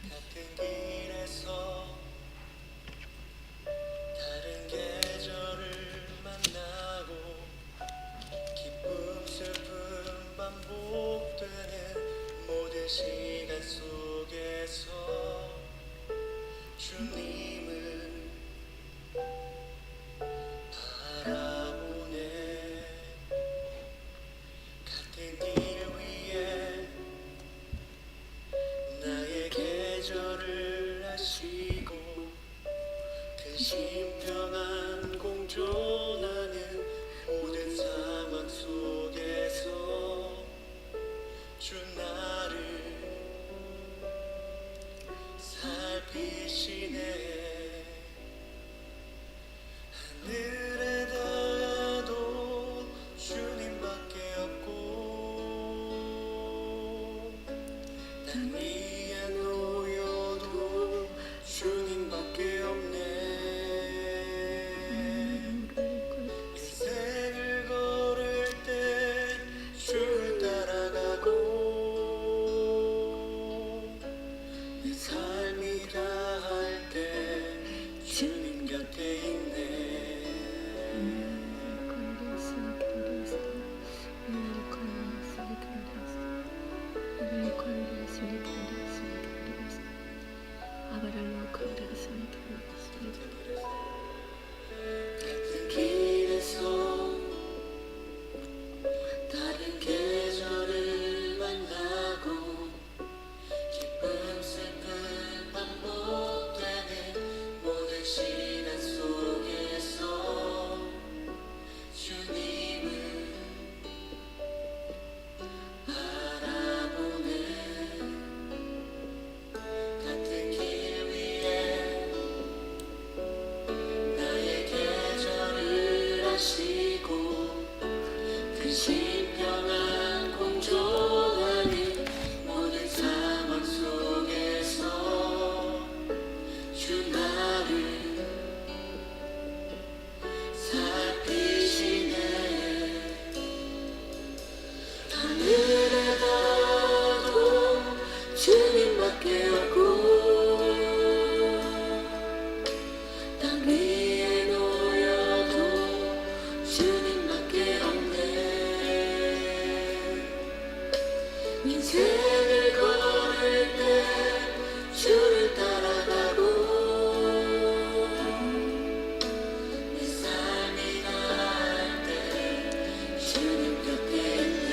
같은 길에서 다른 계절을 만나고 기쁨 슬픔 반복되는 모든 시간 속에서 주님을 바라보네. 같은 길 위에 나의 계절을 아시고 그 신평안 공존하는 모든 상황 속에서 주 나를 살피시네. 하늘에 닿아도 주님밖에 없고 땅 위에 놓여도 주님밖에 없네. 인생을 걸을 때 주를 따라가고 내 삶이 다할 때 주님 곁에 있네. 같은 길에서 다른 계절을 만나고 기쁨 슬픔 반복되는 모든 시간 속에서 주님을 바라보네. 같은 길 위에 나의 계절을 아시고 그 신평안 공존하는 모든 상황 속에서 주 나를 살피시네. 하늘에 닿아도 주님밖에 없고 땅 위에 놓여도 주님밖에 없네. 인생을 걸을 때 주를 따라가고 내 삶이 나을 때 주님 곁에 있네.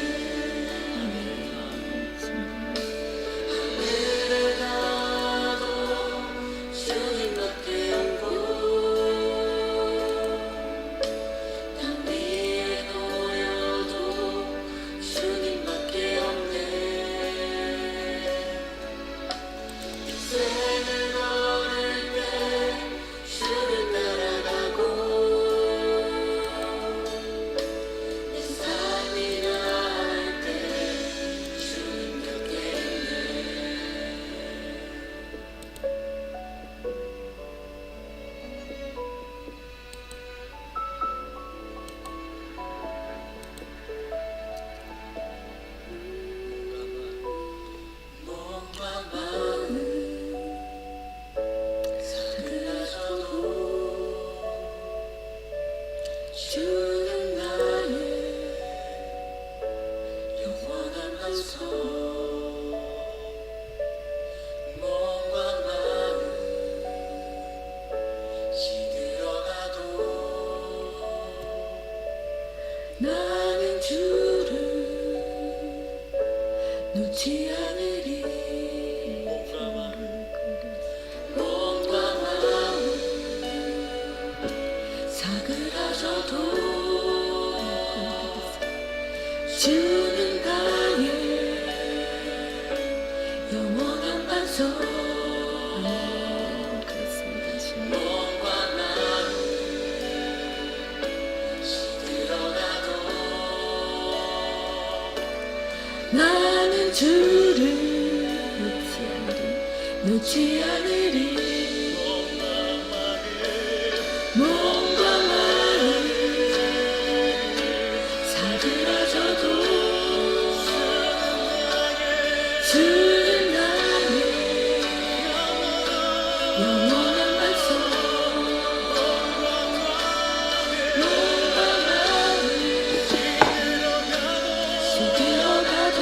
하늘에 닿아도 주님밖에 없고 땅 위에 놓여도 주님밖에 없네. 인생을 걸을 때 주를 따라가고 내 삶이 나을 때 주님 곁에 있네. 몸과 마음 사그라져도 주는 나의 영원한 반석. 나는 주를 놓지 않으리. 몸과 마음 사그라져도 주는 나의 영원한 반석. 몸과 마음 시들어가도 나는 주를 놓지 않으리. 몸과 마음 사그라져도 주는 나의 영원한 반석. 몸과 마음 시들어가도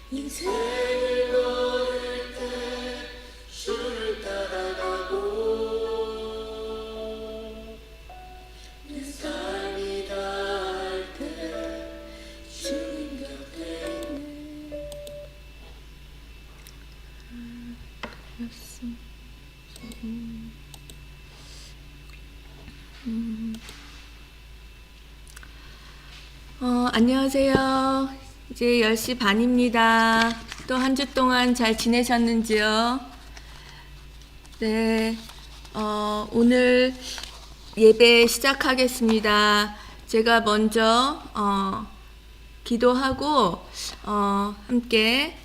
인생을 걸을 때 주를 따라가고 내 삶이 닿을 때 주님 곁에 있네. 안녕하세요. 이제 10시 반입니다. 또 한 주 동안 잘 지내셨는지요? 네, 오늘 예배 시작하겠습니다. 제가 먼저 기도하고 함께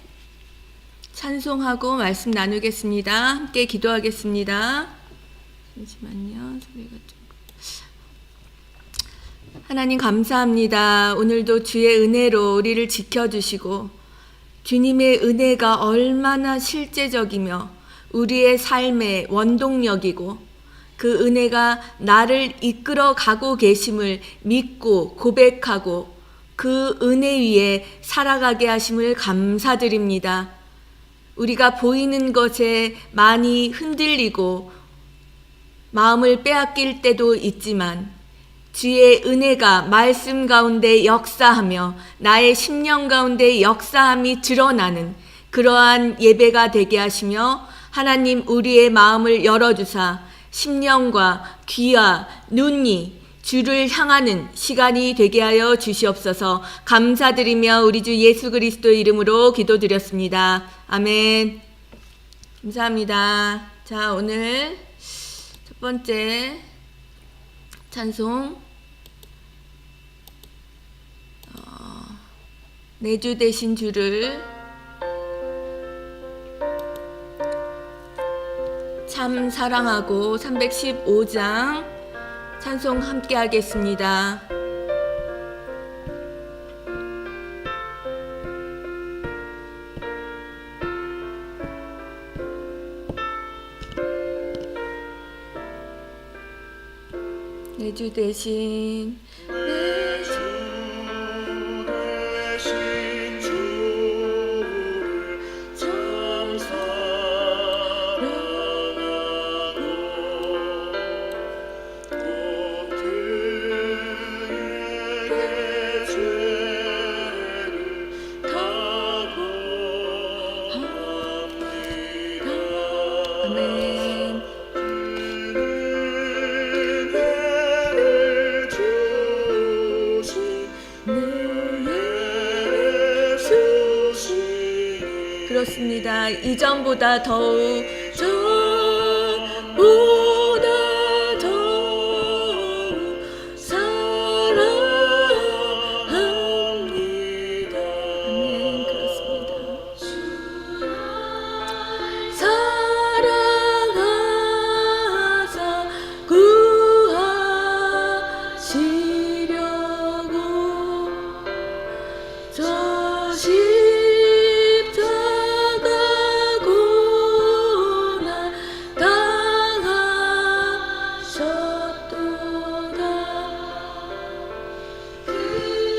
찬송하고 말씀 나누겠습니다. 함께 기도하겠습니다. 잠시만요. 소리가 좀. 하나님 감사합니다. 오늘도 주의 은혜로 우리를 지켜주시고 주님의 은혜가 얼마나 실제적이며 우리의 삶의 원동력이고 그 은혜가 나를 이끌어 가고 계심을 믿고 고백하고 그 은혜 위에 살아가게 하심을 감사드립니다. 우리가 보이는 것에 많이 흔들리고 마음을 빼앗길 때도 있지만 주의 은혜가 말씀 가운데 역사하며 나의 심령 가운데 역사함이 드러나는 그러한 예배가 되게 하시며 하나님 우리의 마음을 열어주사 심령과 귀와 눈이 주를 향하는 시간이 되게 하여 주시옵소서. 감사드리며 우리 주 예수 그리스도의 이름으로 기도드렸습니다. 아멘. 감사합니다. 자, 오늘 첫 번째 찬송 내 주 되신 주를 참 사랑하고 315장 찬송 함께 하겠습니다. 내 주 대신 내 주 대신 주를 참 사랑하고 곧 그에게 죄를 다고 합니다. 아멘. 그렇습니다. 이전보다 더욱 사랑합니다. 아멘. 그렇습니다. 사랑하사 구하시려고 저 십자가 고난 당하셨도다.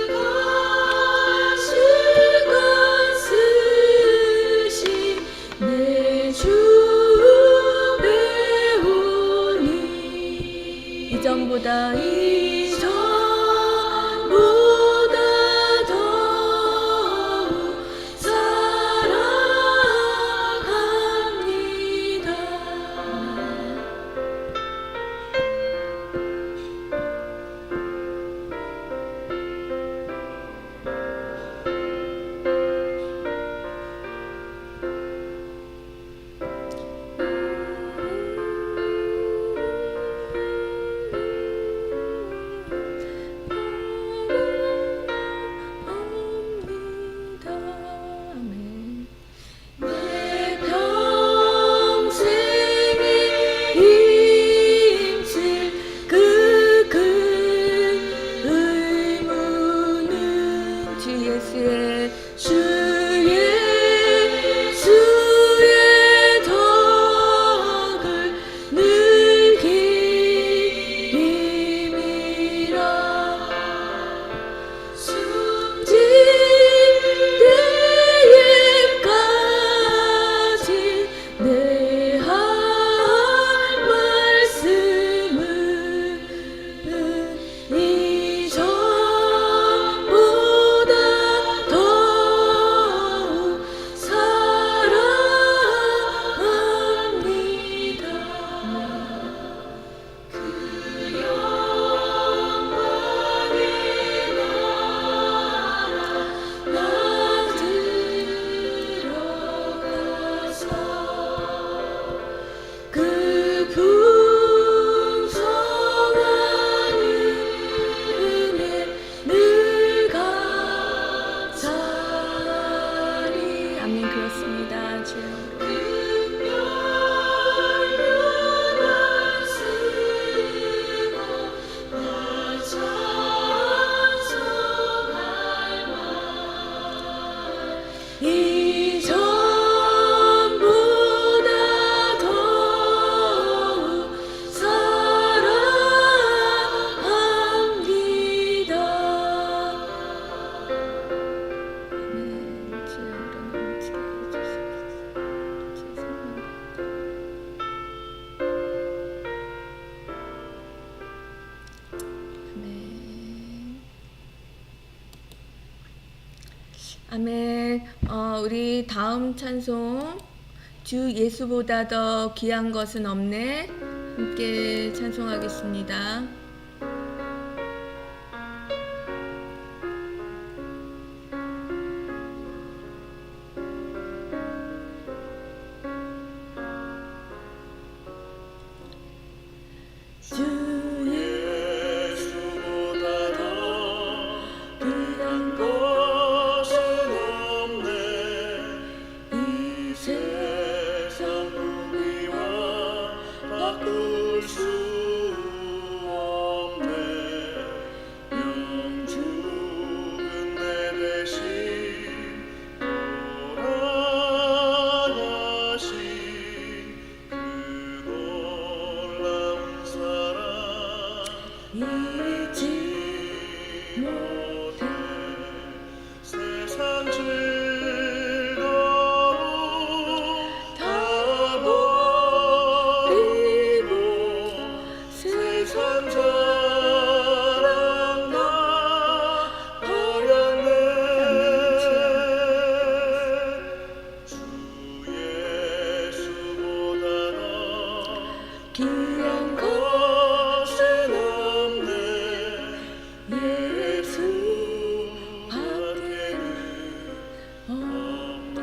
그것을 쓰신 내 주 배우니 이전보다 이전보다 더욱 사랑합니다. 아멘. 내 평생에 힘쓸 그 큰 의무는 주 예수의 주 예수의 덕을 늘 기림이라. 숨질 때에까지 내 할 말씀은 이전보다 더욱 사랑합니다. 그 영광의 나라 들어가서 그 풍성한 은혜 늘 감사하리. 아멘. 그렇습니다. 주여. 극렬연한 쓰고 널 찬송할 말 이전보다 더욱 사랑합니다. 아멘. 주여 우러넘치게 해주시옵소서. 죄송합니다. 아멘. 아멘. 우리 다음 찬송 주 예수보다 더 귀한 것은 없네. 함께 찬송하겠습니다. 잊지 못해 세상 즐거움 다 버리고 세상 자랑 다 버렸네 주 예수보다 더 귀한 것은 없네 예수 밖에는 없네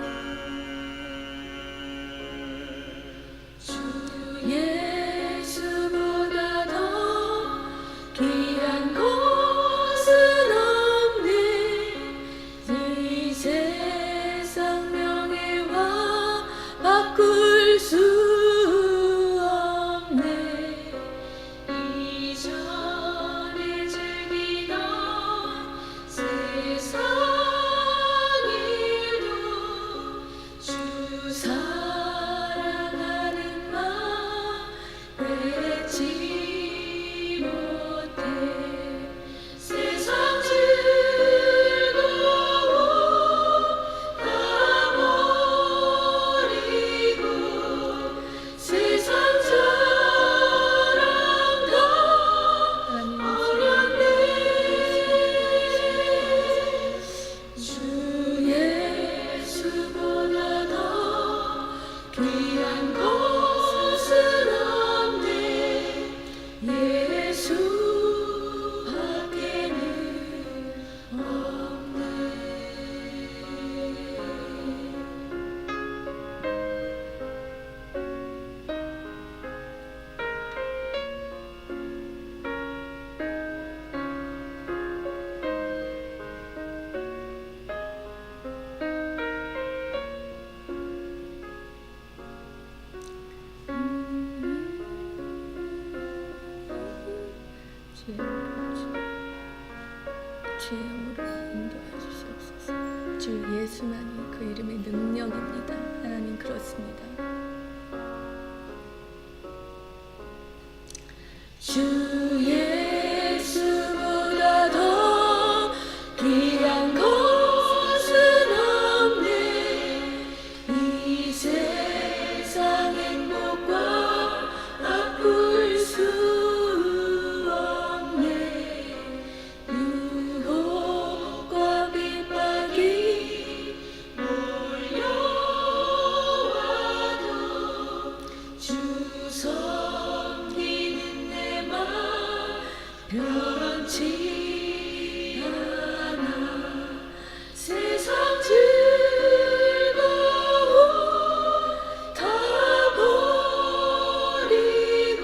주 예수보다 더 귀한 것은 없네 이 세상 명예와 바꿀 수 없네 이전에 즐기던 세상 일도 주 사랑하는 마음 잊지 못해 세상 즐거움 다 버리고 세상 자랑 다 버렸네 주 예수보다 더 귀한 것은 없네 예수 밖에는 없네 죄악으로 인도하시옵소서. 주 예수만이 그 이름의 능력입니다. 하나님 그렇습니다. 주 예수보다 더 귀한 것은 없네 이 세상 행복과 바꿀 수 없네 유혹과 핍박이 몰려와도 주 섬기는 내 맘 변치 않아 세상 즐거움 다 버리고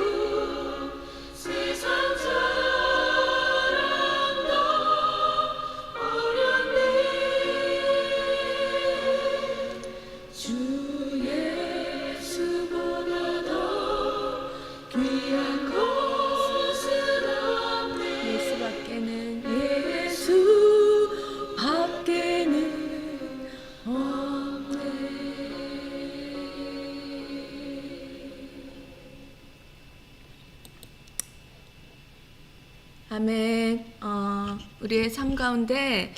세상 자랑 다 버렸네 주 예수보다 더 귀한 것은 없네 예수 밖에는 없네 아멘. 우리의 삶 가운데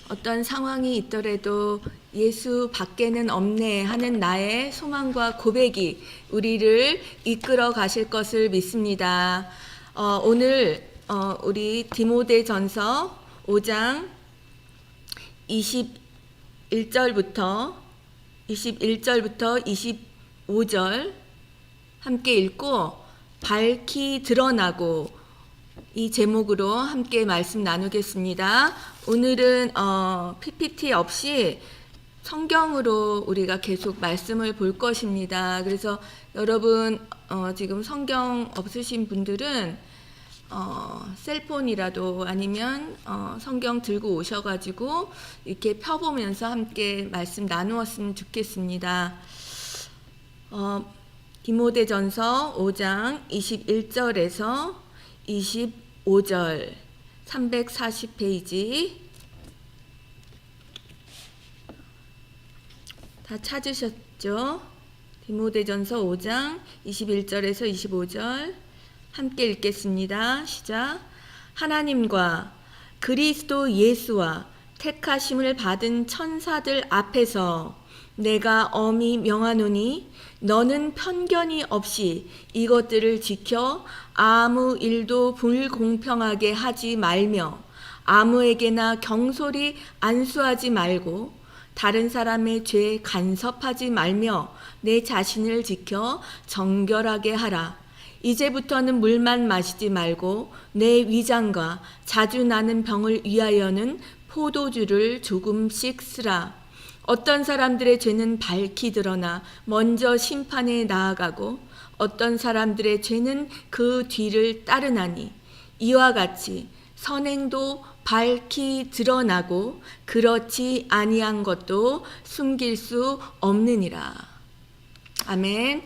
어떤 상황이 있더라도 예수 밖에는 없네 하는 나의 소망과 고백이 우리를 이끌어 가실 것을 믿습니다. 오늘 우리 디모데전서 5장 21절부터 25절 함께 읽고 밝히 드러나고 이 제목으로 함께 말씀 나누겠습니다. 오늘은 PPT 없이 성경으로 우리가 계속 말씀을 볼 것입니다. 그래서 여러분 지금 성경 없으신 분들은 셀폰이라도 아니면 성경 들고 오셔가지고 이렇게 펴보면서 함께 말씀 나누었으면 좋겠습니다. 디모데전서 5장 21절에서 25절 340페이지 다 찾으셨죠? 디모데전서 5장 21절에서 25절 함께 읽겠습니다. 시작. 하나님과 그리스도 예수와 택하심을 받은 천사들 앞에서 내가 엄히 명하노니 너는 편견이 없이 이것들을 지켜 아무 일도 불공평하게 하지 말며 아무에게나 경솔히 안수하지 말고 다른 사람의 죄에 간섭하지 말며 내 자신을 지켜 정결하게 하라. 이제부터는 물만 마시지 말고 내 위장과 자주 나는 병을 위하여는 포도주를 조금씩 쓰라. 어떤 사람들의 죄는 밝히 드러나 먼저 심판에 나아가고 어떤 사람들의 죄는 그 뒤를 따르나니 이와 같이 선행도 밝히 드러나고 그렇지 아니한 것도 숨길 수 없느니라. 아멘.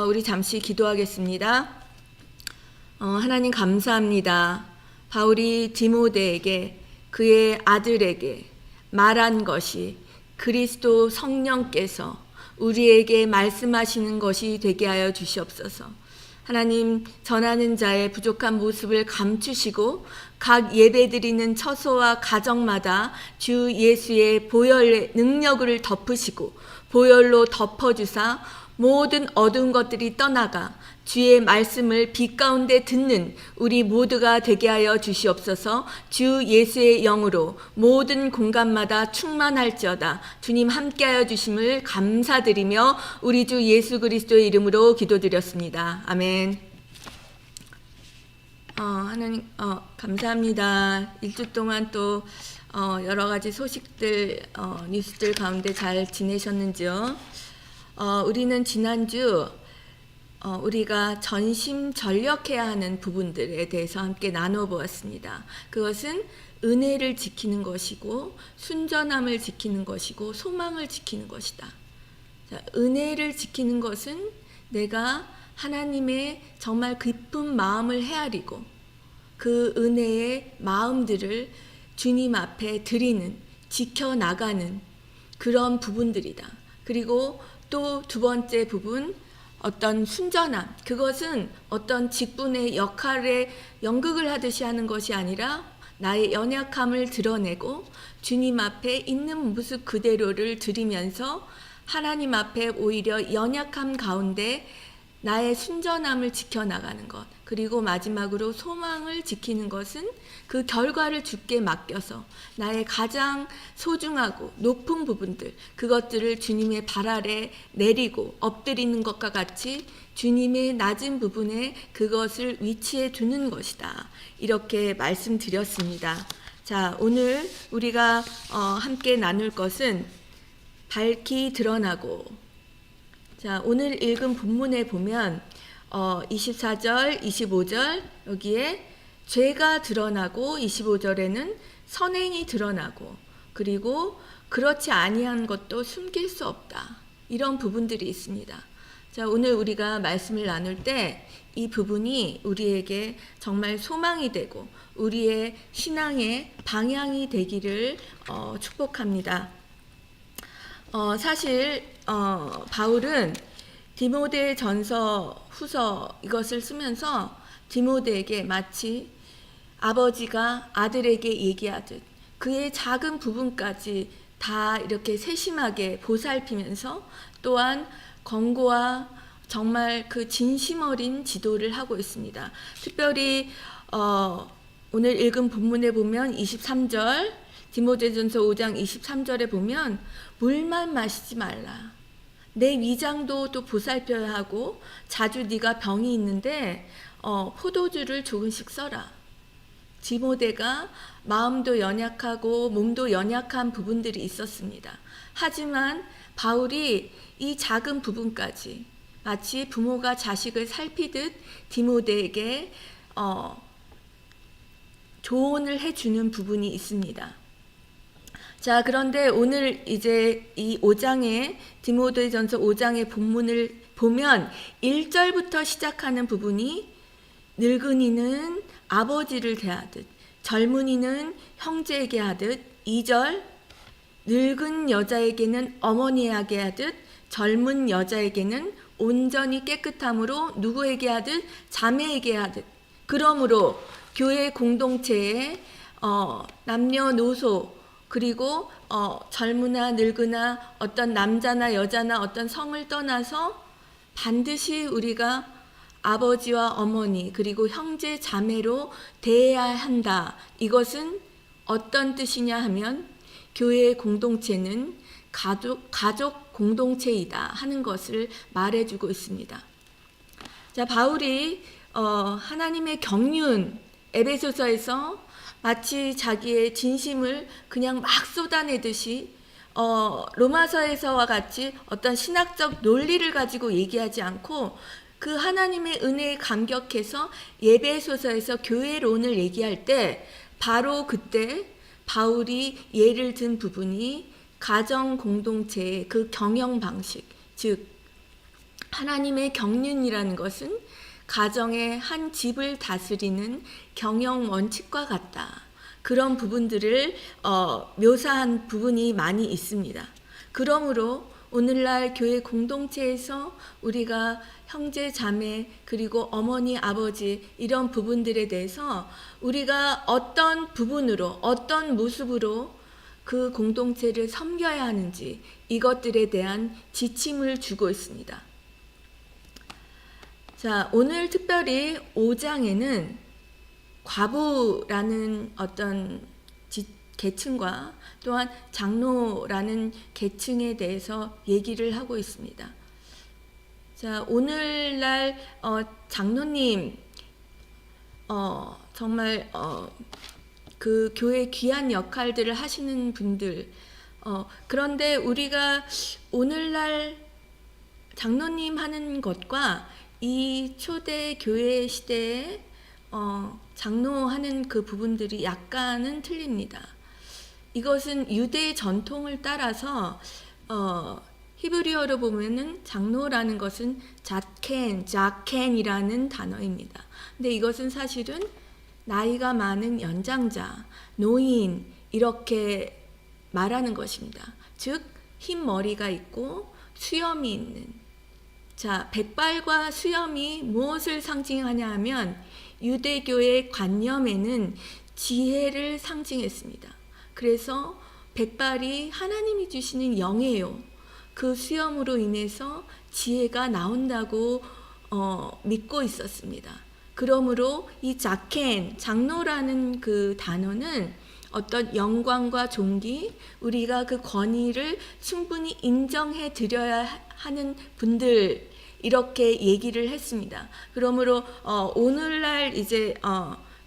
우리 잠시 기도하겠습니다. 하나님 감사합니다. 바울이 디모데에게 그의 아들에게 말한 것이 그리스도 성령께서 우리에게 말씀하시는 것이 되게 하여 주시옵소서. 하나님, 전하는 자의 부족한 모습을 감추시고 각 예배드리는 처소와 가정마다 주 예수의 보혈의 능력을 덮으시고 보혈로 덮어주사 모든 어두운 것들이 떠나가 주의 말씀을 빛 가운데 듣는 우리 모두가 되게 하여 주시옵소서. 주 예수의 영으로 모든 공간마다 충만할지어다. 주님 함께하여 주심을 감사드리며 우리 주 예수 그리스도의 이름으로 기도드렸습니다. 아멘. 하나님 감사합니다. 일주 동안 또 여러 가지 소식들 뉴스들 가운데 잘 지내셨는지요? 우리는 지난주 우리가 전심전력해야 하는 부분들에 대해서 함께 나눠보았습니다. 그것은 은혜를 지키는 것이고 순전함을 지키는 것이고 소망을 지키는 것이다. 자, 은혜를 지키는 것은 내가 하나님의 정말 깊은 마음을 헤아리고 그 은혜의 마음들을 주님 앞에 드리는, 지켜나가는 그런 부분들이다. 그리고 또 두 번째 부분, 어떤 순전함, 그것은 어떤 직분의 역할에 연극을 하듯이 하는 것이 아니라 나의 연약함을 드러내고 주님 앞에 있는 모습 그대로를 드리면서 하나님 앞에 오히려 연약함 가운데 나의 순전함을 지켜나가는 것. 그리고 마지막으로 소망을 지키는 것은 그 결과를 주께 맡겨서 나의 가장 소중하고 높은 부분들, 그것들을 주님의 발 아래 내리고 엎드리는 것과 같이 주님의 낮은 부분에 그것을 위치해 두는 것이다. 이렇게 말씀드렸습니다. 자, 오늘 우리가 함께 나눌 것은 밝히 드러나고, 자, 오늘 읽은 본문에 보면 24절, 25절 여기에 죄가 드러나고 25절에는 선행이 드러나고 그리고 그렇지 아니한 것도 숨길 수 없다. 이런 부분들이 있습니다. 자, 오늘 우리가 말씀을 나눌 때 이 부분이 우리에게 정말 소망이 되고 우리의 신앙의 방향이 되기를 축복합니다. 사실 바울은 디모데 전서 후서 이것을 쓰면서 디모데에게 마치 아버지가 아들에게 얘기하듯 그의 작은 부분까지 다 이렇게 세심하게 보살피면서 또한 권고와 정말 그 진심 어린 지도를 하고 있습니다. 특별히 오늘 읽은 본문에 보면 23절, 디모데전서 5장 23절에 보면 물만 마시지 말라. 내 위장도 또 보살펴야 하고 자주 네가 병이 있는데 포도주를 조금씩 써라. 디모데가 마음도 연약하고 몸도 연약한 부분들이 있었습니다. 하지만 바울이 이 작은 부분까지 마치 부모가 자식을 살피듯 디모데에게 조언을 해주는 부분이 있습니다. 자, 그런데 오늘 이제 이 5장의 디모데전서 5장의 본문을 보면 1절부터 시작하는 부분이 늙은이는 아버지를 대하듯 젊은이는 형제에게 하듯 2절 늙은 여자에게는 어머니에게 하듯 젊은 여자에게는 온전히 깨끗함으로 누구에게 하듯 자매에게 하듯 그러므로 교회 공동체에 남녀노소 그리고 젊으나 늙으나 어떤 남자나 여자나 어떤 성을 떠나서 반드시 우리가 아버지와 어머니 그리고 형제 자매로 대해야 한다. 이것은 어떤 뜻이냐 하면 교회의 공동체는 가족 공동체이다 하는 것을 말해주고 있습니다. 자, 바울이 하나님의 경륜 에베소서에서 마치 자기의 진심을 그냥 막 쏟아내듯이 로마서에서와 같이 어떤 신학적 논리를 가지고 얘기하지 않고 그 하나님의 은혜에 감격해서 예배소서에서 교회론을 얘기할 때 바로 그때 바울이 예를 든 부분이 가정 공동체의 그 경영 방식, 즉 하나님의 경륜이라는 것은 가정의 한 집을 다스리는 경영 원칙과 같다. 그런 부분들을 묘사한 부분이 많이 있습니다. 그러므로 오늘날 교회 공동체에서 우리가 형제 자매 그리고 어머니 아버지 이런 부분들에 대해서 우리가 어떤 부분으로 어떤 모습으로 그 공동체를 섬겨야 하는지 이것들에 대한 지침을 주고 있습니다. 자, 오늘 특별히 5장에는 과부라는 어떤 계층과 또한 장로라는 계층에 대해서 얘기를 하고 있습니다. 자, 오늘날 장로님 정말 그 교회 귀한 역할들을 하시는 분들 그런데 우리가 오늘날 장로님 하는 것과 이 초대 교회 시대에 장로하는 그 부분들이 약간은 틀립니다. 이것은 유대 전통을 따라서 히브리어로 보면은 장로라는 것은 자켄이라는 단어입니다. 근데 이것은 사실은 나이가 많은 연장자, 노인 이렇게 말하는 것입니다. 즉 흰 머리가 있고 수염이 있는. 자, 백발과 수염이 무엇을 상징하냐 하면 유대교의 관념에는 지혜를 상징했습니다. 그래서 백발이 하나님이 주시는 영예요. 그 수염으로 인해서 지혜가 나온다고 믿고 있었습니다. 그러므로 이 장로라는 그 단어는 어떤 영광과 존귀, 우리가 그 권위를 충분히 인정해 드려야 하는 분들 이렇게 얘기를 했습니다. 그러므로 오늘날 이제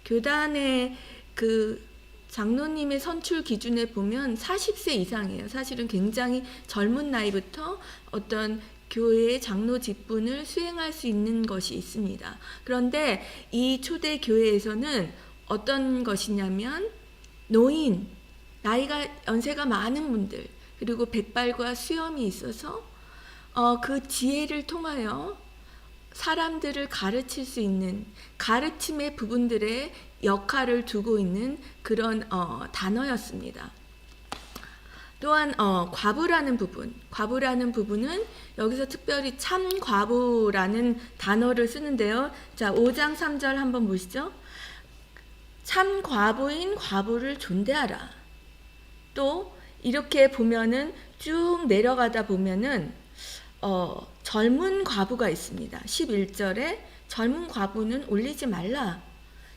교단의 그 장로님의 선출 기준에 보면 40세 이상이에요. 사실은 굉장히 젊은 나이부터 어떤 교회의 장로 직분을 수행할 수 있는 것이 있습니다. 그런데 이 초대 교회에서는 어떤 것이냐면 노인, 나이가 연세가 많은 분들, 그리고 백발과 수염이 있어서 그 지혜를 통하여 사람들을 가르칠 수 있는 가르침의 부분들의 역할을 두고 있는 그런 단어였습니다. 또한 과부라는 부분은 여기서 특별히 참 과부라는 단어를 쓰는데요. 자, 5장 3절 한번 보시죠. 참 과부인 과부를 존대하라. 또 이렇게 보면은 쭉 내려가다 보면은 젊은 과부가 있습니다. 11절에 젊은 과부는 올리지 말라.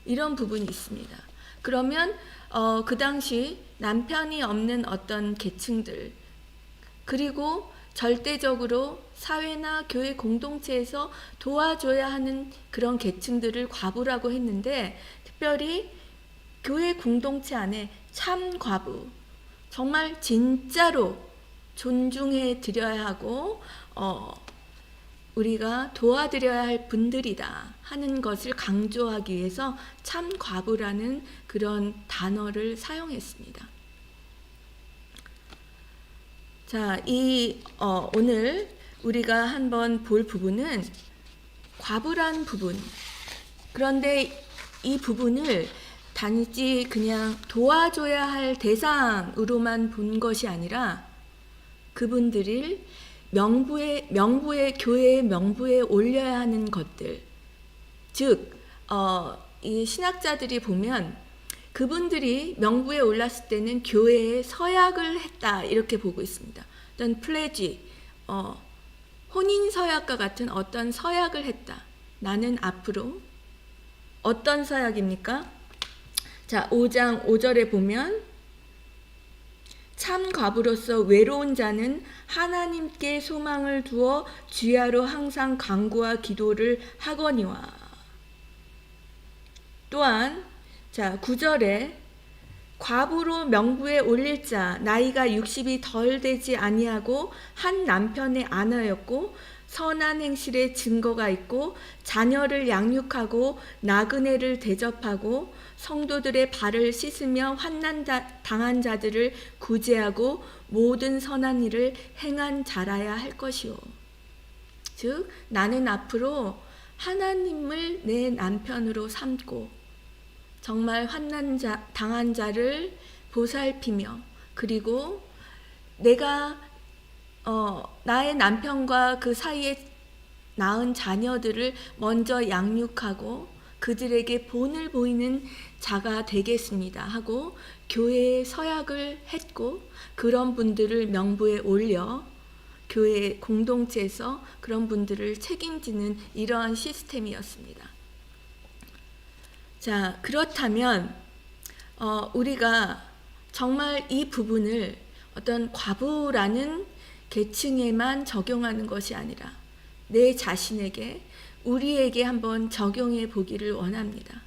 이런 부분이 있습니다. 그러면 그 당시 남편이 없는 어떤 계층들 그리고 절대적으로 사회나 교회 공동체에서 도와줘야 하는 그런 계층들을 과부라고 했는데 특별히 교회 공동체 안에 참 과부 정말 진짜로 존중해 드려야 하고 우리가 도와드려야 할 분들이다 하는 것을 강조하기 위해서 참 과부라는 그런 단어를 사용했습니다. 자, 오늘 우리가 한번 볼 부분은 과부란 부분. 그런데 이 부분을 단지 그냥 도와줘야 할 대상으로만 본 것이 아니라 그분들을 교회의 명부에 올려야 하는 것들, 즉 이 신학자들이 보면 그분들이 명부에 올랐을 때는 교회에 서약을 했다 이렇게 보고 있습니다. 어떤 플레지, 혼인 서약과 같은 어떤 서약을 했다. 나는 앞으로 어떤 서약입니까? 자, 5장 5절에 보면 참 과부로서 외로운 자는 하나님께 소망을 두어 주야로 항상 간구와 기도를 하거니와. 또한 자 9절에 과부로 명부에 올릴 자 나이가 60이 덜 되지 아니하고 한 남편의 아내였고 선한 행실의 증거가 있고 자녀를 양육하고 나그네를 대접하고 성도들의 발을 씻으며 환난 당한 자들을 구제하고 모든 선한 일을 행한 자라야 할 것이요. 즉 나는 앞으로 하나님을 내 남편으로 삼고 정말 당한 자를 보살피며 그리고 내가 나의 남편과 그 사이에 낳은 자녀들을 먼저 양육하고 그들에게 본을 보이는 자가 되겠습니다 하고 교회에 서약을 했고 그런 분들을 명부에 올려 교회 공동체에서 그런 분들을 책임지는 이러한 시스템이었습니다. 자, 그렇다면 우리가 정말 이 부분을 어떤 과부라는 계층에만 적용하는 것이 아니라 내 자신에게 우리에게 한번 적용해 보기를 원합니다.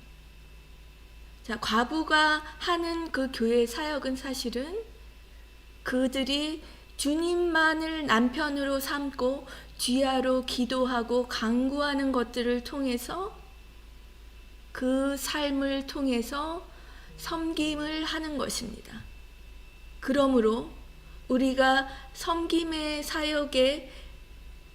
자, 과부가 하는 그 교회 사역은 사실은 그들이 주님만을 남편으로 삼고 주야로 기도하고 간구하는 것들을 통해서 그 삶을 통해서 섬김을 하는 것입니다. 그러므로 우리가 섬김의 사역에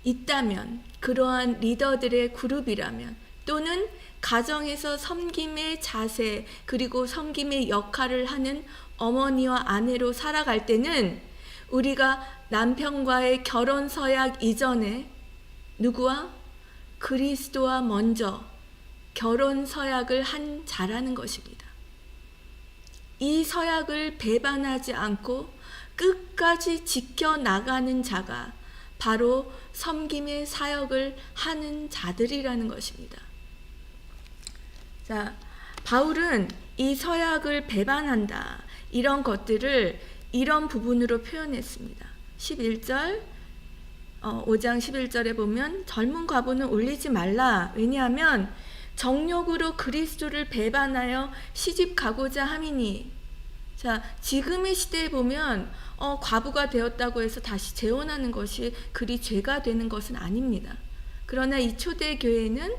있다면 그러한 리더들의 그룹이라면 또는 가정에서 섬김의 자세 그리고 섬김의 역할을 하는 어머니와 아내로 살아갈 때는 우리가 남편과의 결혼 서약 이전에 누구와? 그리스도와 먼저 결혼 서약을 한 자라는 것입니다. 이 서약을 배반하지 않고 끝까지 지켜나가는 자가 바로 섬김의 사역을 하는 자들이라는 것입니다. 자, 바울은 이 서약을 배반한다 이런 것들을 이런 부분으로 표현했습니다. 11절 5장 11절에 보면 젊은 과부는 올리지 말라. 왜냐하면 정욕으로 그리스도를 배반하여 시집 가고자 함이니. 자, 지금의 시대에 보면 과부가 되었다고 해서 다시 재혼하는 것이 그리 죄가 되는 것은 아닙니다. 그러나 이 초대 교회는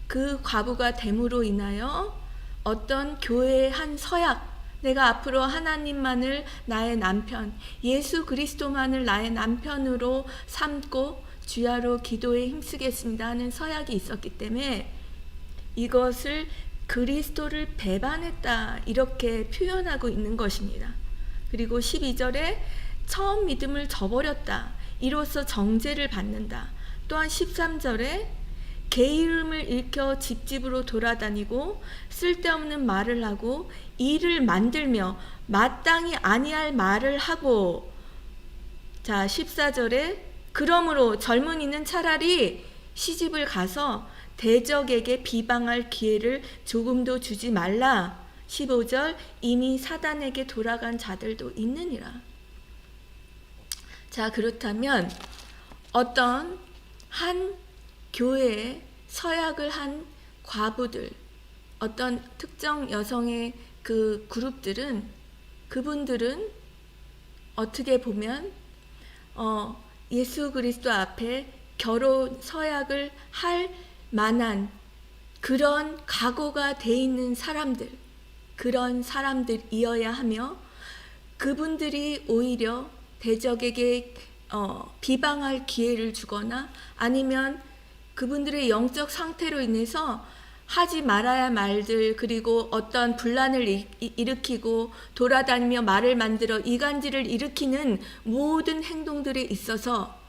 그 과부가 됨으로 인하여 어떤 교회의 한 서약, 내가 앞으로 하나님만을 나의 남편, 예수 그리스도만을 나의 남편으로 삼고 주야로 기도에 힘쓰겠습니다 하는 서약이 있었기 때문에 이것을 그리스도를 배반했다 이렇게 표현하고 있는 것입니다. 그리고 12절에 처음 믿음을 저버렸다 이로써 정죄를 받는다. 또한 13절에 게으름을 일켜 집집으로 돌아다니고 쓸데없는 말을 하고 일을 만들며 마땅히 아니할 말을 하고. 자, 14절에 그러므로 젊은이는 차라리 시집을 가서 대적에게 비방할 기회를 조금도 주지 말라. 15절 이미 사단에게 돌아간 자들도 있느니라. 자, 그렇다면 어떤 한 교회에 서약을 한 과부들, 어떤 특정 여성의 그 그룹들은 그분들은 어떻게 보면 예수 그리스도 앞에 결혼 서약을 할 만한 그런 각오가 돼 있는 사람들, 그런 사람들이어야 하며 그분들이 오히려 대적에게 비방할 기회를 주거나 아니면 그분들의 영적 상태로 인해서 하지 말아야 할 말들 그리고 어떤 분란을 일으키고 돌아다니며 말을 만들어 이간질을 일으키는 모든 행동들에 있어서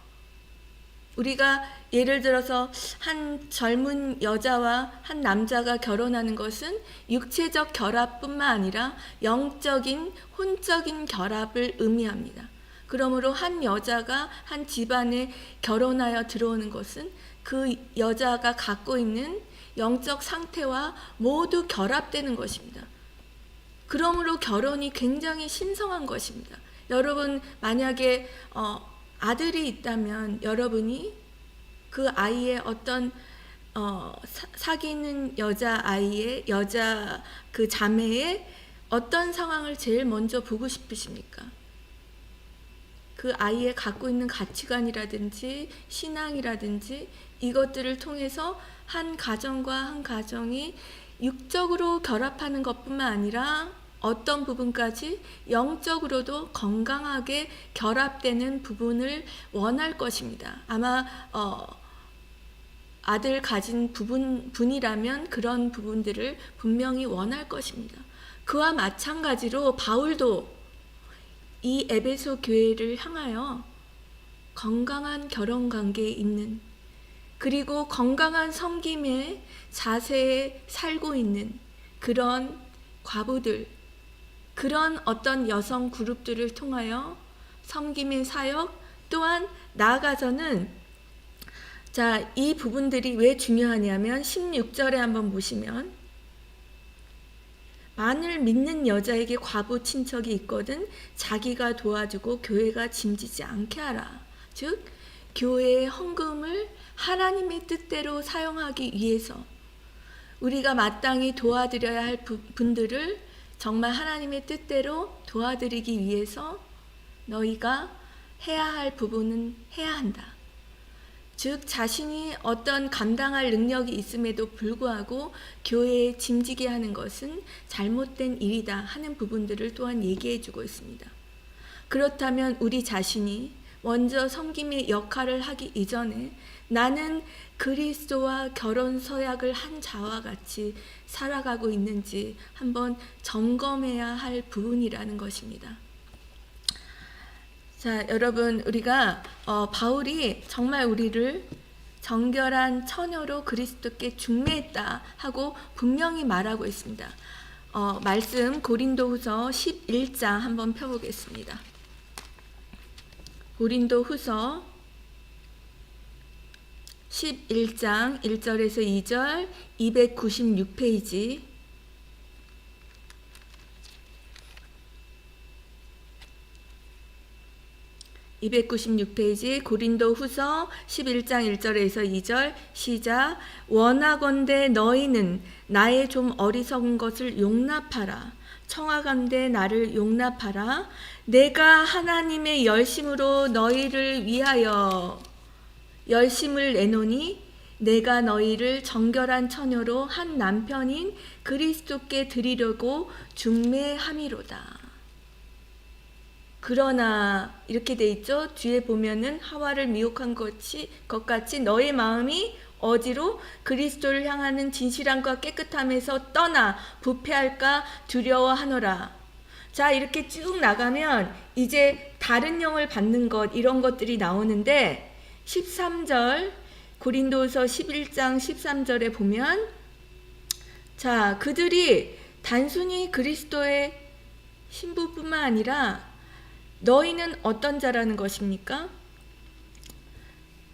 우리가 예를 들어서 한 젊은 여자와 한 남자가 결혼하는 것은 육체적 결합뿐만 아니라 영적인 혼적인 결합을 의미합니다. 그러므로 한 여자가 한 집안에 결혼하여 들어오는 것은 그 여자가 갖고 있는 영적 상태와 모두 결합되는 것입니다. 그러므로 결혼이 굉장히 신성한 것입니다. 여러분 만약에 아들이 있다면 여러분이 그 아이의 어떤 사귀는 여자 그 자매의 어떤 상황을 제일 먼저 보고 싶으십니까? 그 아이의 갖고 있는 가치관이라든지 신앙이라든지 이것들을 통해서 한 가정과 한 가정이 육적으로 결합하는 것뿐만 아니라 어떤 부분까지 영적으로도 건강하게 결합되는 부분을 원할 것입니다. 아마 아들 가진 분이라면 그런 부분들을 분명히 원할 것입니다. 그와 마찬가지로 바울도 이 에베소 교회를 향하여 건강한 결혼 관계에 있는, 그리고 건강한 섬김의 자세에 살고 있는 그런 과부들, 그런 어떤 여성 그룹들을 통하여 섬김의 사역, 또한 나아가서는 이 부분들이 왜 중요하냐면 16절에 한번 보시면, 만일 믿는 여자에게 과부 친척이 있거든 자기가 도와주고 교회가 짐지지 않게 하라. 즉 교회의 헌금을 하나님의 뜻대로 사용하기 위해서 우리가 마땅히 도와드려야 할 분들을 정말 하나님의 뜻대로 도와드리기 위해서 너희가 해야 할 부분은 해야 한다. 즉 자신이 어떤 감당할 능력이 있음에도 불구하고 교회에 짐지게 하는 것은 잘못된 일이다 하는 부분들을 또한 얘기해 주고 있습니다. 그렇다면 우리 자신이 먼저 섬김의 역할을 하기 이전에 나는 그리스도와 결혼 서약을 한 자와 같이 살아가고 있는지 한번 점검해야 할 부분이라는 것입니다. 자, 여러분, 우리가 바울이 정말 우리를 정결한 처녀로 그리스도께 중매했다 하고 분명히 말하고 있습니다. 말씀 고린도후서 11장 한번 펴보겠습니다. 고린도후서 11장 1절에서 2절 296페이지 296페이지 고린도후서 11장 1절에서 2절 시작. 원하건대 너희는 나의 좀 어리석은 것을 용납하라. 청하건대 나를 용납하라. 내가 하나님의 열심으로 너희를 위하여 열심을 내노니 내가 너희를 정결한 처녀로 한 남편인 그리스도께 드리려고 중매함이로다. 그러나 이렇게 돼 있죠. 뒤에 보면은 하와를 미혹한 것 같이 너의 마음이 어디로 그리스도를 향하는 진실함과 깨끗함에서 떠나 부패할까 두려워하노라. 자, 이렇게 쭉 나가면 이제 다른 영을 받는 것, 이런 것들이 나오는데 13절 고린도서 11장 13절에 보면 자, 그들이 단순히 그리스도의 신부뿐만 아니라 너희는 어떤 자라는 것입니까?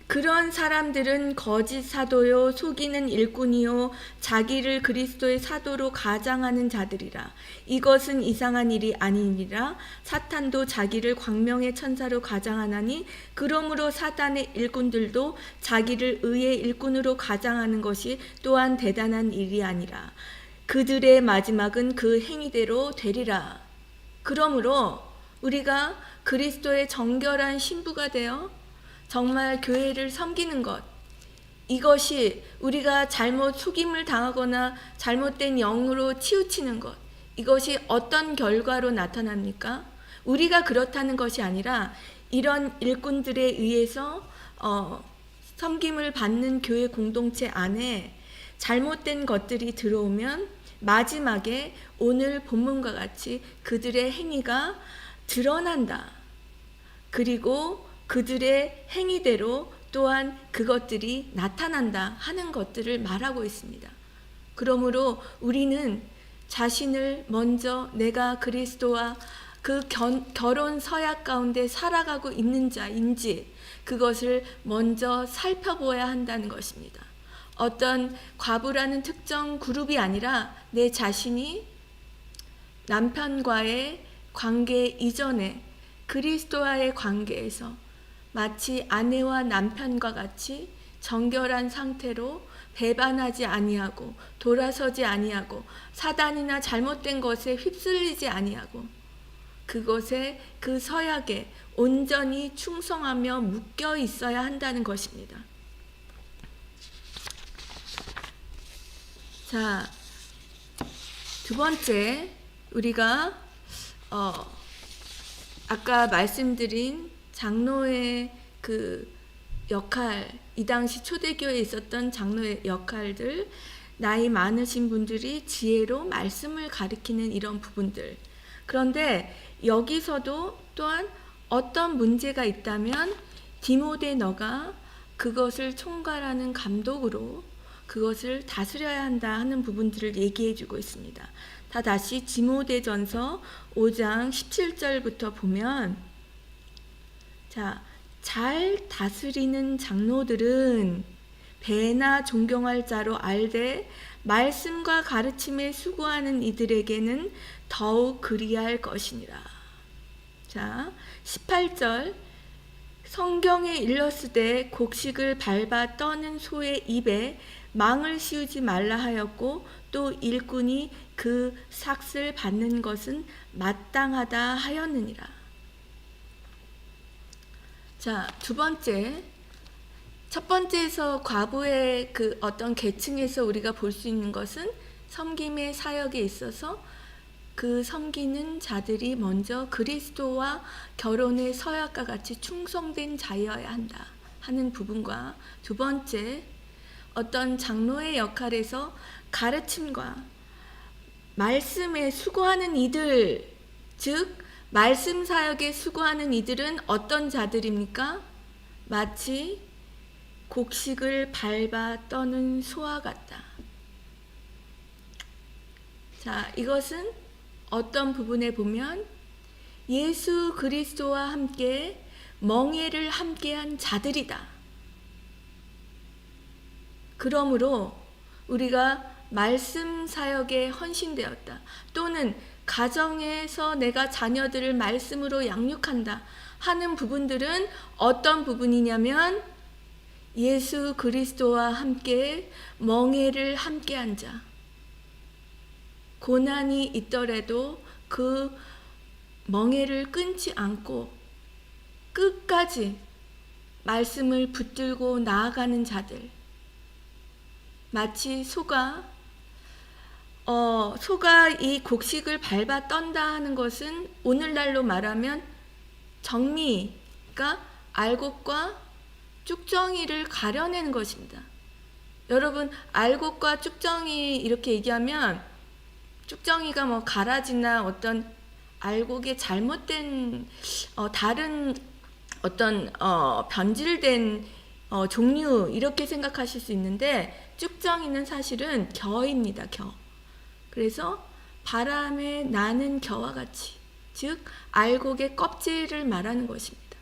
그런 사람들은 거짓 사도요 속이는 일꾼이요 자기를 그리스도의 사도로 가장하는 자들이라. 이것은 이상한 일이 아니니라. 사탄도 자기를 광명의 천사로 가장하나니 그러므로 사탄의 일꾼들도 자기를 의의 일꾼으로 가장하는 것이 또한 대단한 일이 아니라. 그들의 마지막은 그 행위대로 되리라. 그러므로 우리가 그리스도의 정결한 신부가 되어 정말 교회를 섬기는 것, 이것이 우리가 잘못 속임을 당하거나 잘못된 영으로 치우치는 것, 이것이 어떤 결과로 나타납니까? 우리가 그렇다는 것이 아니라 이런 일꾼들에 의해서 섬김을 받는 교회 공동체 안에 잘못된 것들이 들어오면 마지막에 오늘 본문과 같이 그들의 행위가 드러난다. 그리고 그들의 행위대로 또한 그것들이 나타난다 하는 것들을 말하고 있습니다. 그러므로 우리는 자신을 먼저 내가 그리스도와 그 결혼 서약 가운데 살아가고 있는 자인지 그것을 먼저 살펴보아야 한다는 것입니다. 어떤 과부라는 특정 그룹이 아니라 내 자신이 남편과의 관계 이전에 그리스도와의 관계에서 마치 아내와 남편과 같이 정결한 상태로 배반하지 아니하고 돌아서지 아니하고 사단이나 잘못된 것에 휩쓸리지 아니하고 그것에 그 서약에 온전히 충성하며 묶여 있어야 한다는 것입니다. 자, 두 번째 우리가 아까 말씀드린 장로의 그 역할, 이 당시 초대교회에 있었던 장로의 역할들, 나이 많으신 분들이 지혜로 말씀을 가리키는 이런 부분들. 그런데 여기서도 또한 어떤 문제가 있다면 디모데 너가 그것을 총괄하는 감독으로 그것을 다스려야 한다 하는 부분들을 얘기해 주고 있습니다. 다시 디모데전서 5장 17절부터 보면 자, 잘 다스리는 장로들은 배나 존경할 자로 알되 말씀과 가르침에 수고하는 이들에게는 더욱 그리할 것이니라. 자, 18절 성경에 일렀으되 곡식을 밟아 떠는 소의 입에 망을 씌우지 말라 하였고 또 일꾼이 그 삭을 받는 것은 마땅하다 하였느니라. 자, 두 번째, 첫 번째에서 과부의 그 어떤 계층에서 우리가 볼 수 있는 것은 섬김의 사역에 있어서 그 섬기는 자들이 먼저 그리스도와 결혼의 서약과 같이 충성된 자여야 한다 하는 부분과 두 번째, 어떤 장로의 역할에서 가르침과 말씀에 수고하는 이들, 즉 말씀 사역에 수고하는 이들은 어떤 자들입니까? 마치 곡식을 밟아 떠는 소와 같다. 자, 이것은 어떤 부분에 보면 예수 그리스도와 함께 멍에를 함께한 자들이다. 그러므로 우리가 말씀 사역에 헌신되었다. 또는 가정에서 내가 자녀들을 말씀으로 양육한다 하는 부분들은 어떤 부분이냐면 예수 그리스도와 함께 멍에를 함께한 자. 고난이 있더라도 그 멍에를 끊지 않고 끝까지 말씀을 붙들고 나아가는 자들. 마치 소가 이 곡식을 밟아 떤다 하는 것은 오늘날로 말하면 정미가 알곡과 쭉정이를 가려내는 것입니다. 여러분, 알곡과 쭉정이 이렇게 얘기하면 쭉정이가 뭐 가라지나 어떤 알곡의 잘못된 다른 어떤 변질된 종류 이렇게 생각하실 수 있는데 쭉정이는 사실은 겨입니다. 겨. 그래서 바람에 나는 겨와 같이, 즉 알곡의 껍질을 말하는 것입니다.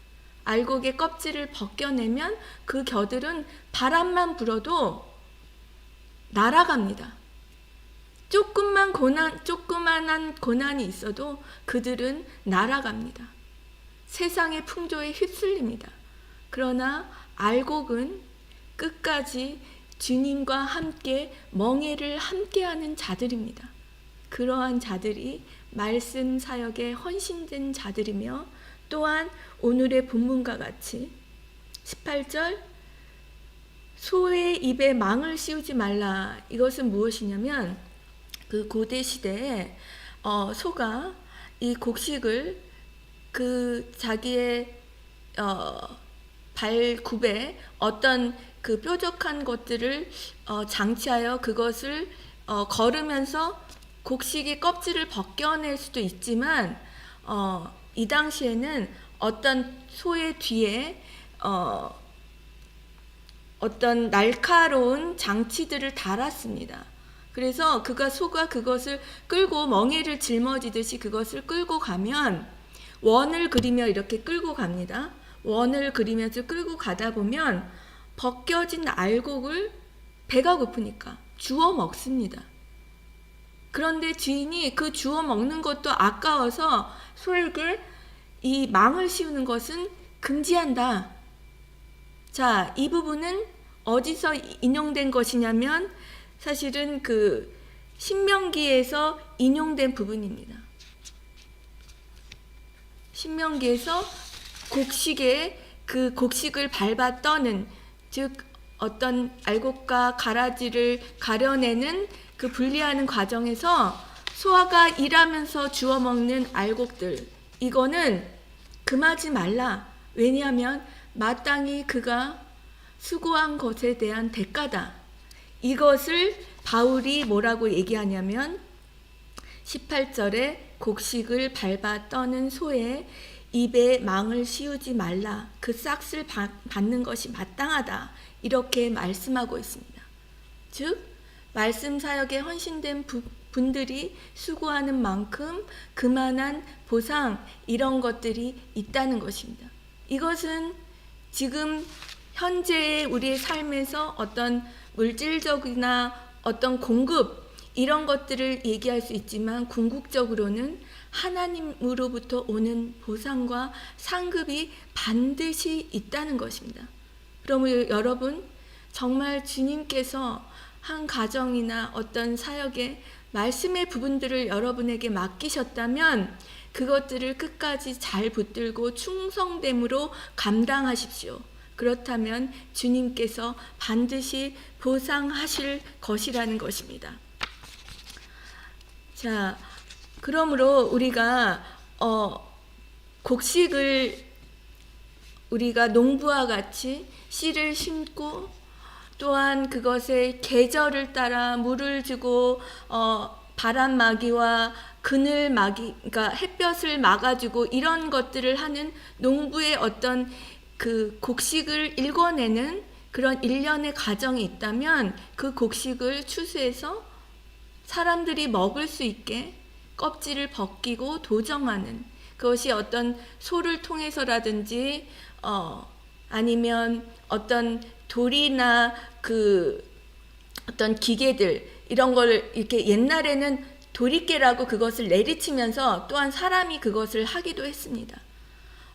알곡의 껍질을 벗겨내면 그 겨들은 바람만 불어도 날아갑니다. 조그만한 고난이 있어도 그들은 날아갑니다. 세상의 풍조에 휩쓸립니다. 그러나 알곡은 끝까지 주님과 함께 멍에를 함께하는 자들입니다. 그러한 자들이 말씀 사역에 헌신된 자들이며 또한 오늘의 본문과 같이 18절 소의 입에 망을 씌우지 말라. 이것은 무엇이냐면 그 고대 시대에 소가 이 곡식을 그 자기의 발굽에 어떤 그 뾰족한 것들을 장치하여 그것을 걸으면서 곡식의 껍질을 벗겨낼 수도 있지만 이 당시에는 어떤 소의 뒤에 어떤 날카로운 장치들을 달았습니다. 그래서 소가 그것을 끌고 멍에를 짊어지듯이 그것을 끌고 가면 원을 그리며 이렇게 끌고 갑니다. 원을 그리면서 끌고 가다 보면 벗겨진 알곡을 배가 고프니까 주워 먹습니다. 그런데 주인이 그 주워 먹는 것도 아까워서 소에게 이 망을 씌우는 것은 금지한다. 자, 이 부분은 어디서 인용된 것이냐면 사실은 그 신명기에서 인용된 부분입니다. 신명기에서 곡식을 밟아 떠는, 즉 어떤 알곡과 가라지를 가려내는 그 분리하는 과정에서 소아가 일하면서 주워 먹는 알곡들, 이거는 금하지 말라. 왜냐하면 마땅히 그가 수고한 것에 대한 대가다. 이것을 바울이 뭐라고 얘기하냐면 18절에 곡식을 밟아 떠는 소의 입에 망을 씌우지 말라. 그 싹을 받는 것이 마땅하다. 이렇게 말씀하고 있습니다. 즉 말씀 사역에 헌신된 분들이 수고하는 만큼 그만한 보상, 이런 것들이 있다는 것입니다. 이것은 지금 현재의 우리의 삶에서 어떤 물질적이나 어떤 공급, 이런 것들을 얘기할 수 있지만 궁극적으로는 하나님으로부터 오는 보상과 상급이 반드시 있다는 것입니다. 그러면 여러분, 정말 주님께서 한 가정이나 어떤 사역에 말씀의 부분들을 여러분에게 맡기셨다면 그것들을 끝까지 잘 붙들고 충성됨으로 감당하십시오. 그렇다면 주님께서 반드시 보상하실 것이라는 것입니다. 자, 그러므로 우리가 곡식을 우리가 농부와 같이 씨를 심고 또한 그것의 계절을 따라 물을 주고 바람막이와 그늘막이, 그러니까 햇볕을 막아주고 이런 것들을 하는 농부의 어떤 그 곡식을 일궈내는 그런 일련의 과정이 있다면 그 곡식을 추수해서 사람들이 먹을 수 있게 껍질을 벗기고 도정하는, 그것이 어떤 소를 통해서라든지 아니면 어떤 돌이나 그 어떤 기계들, 이런 걸 이렇게 옛날에는 도리깨라고 그것을 내리치면서 또한 사람이 그것을 하기도 했습니다.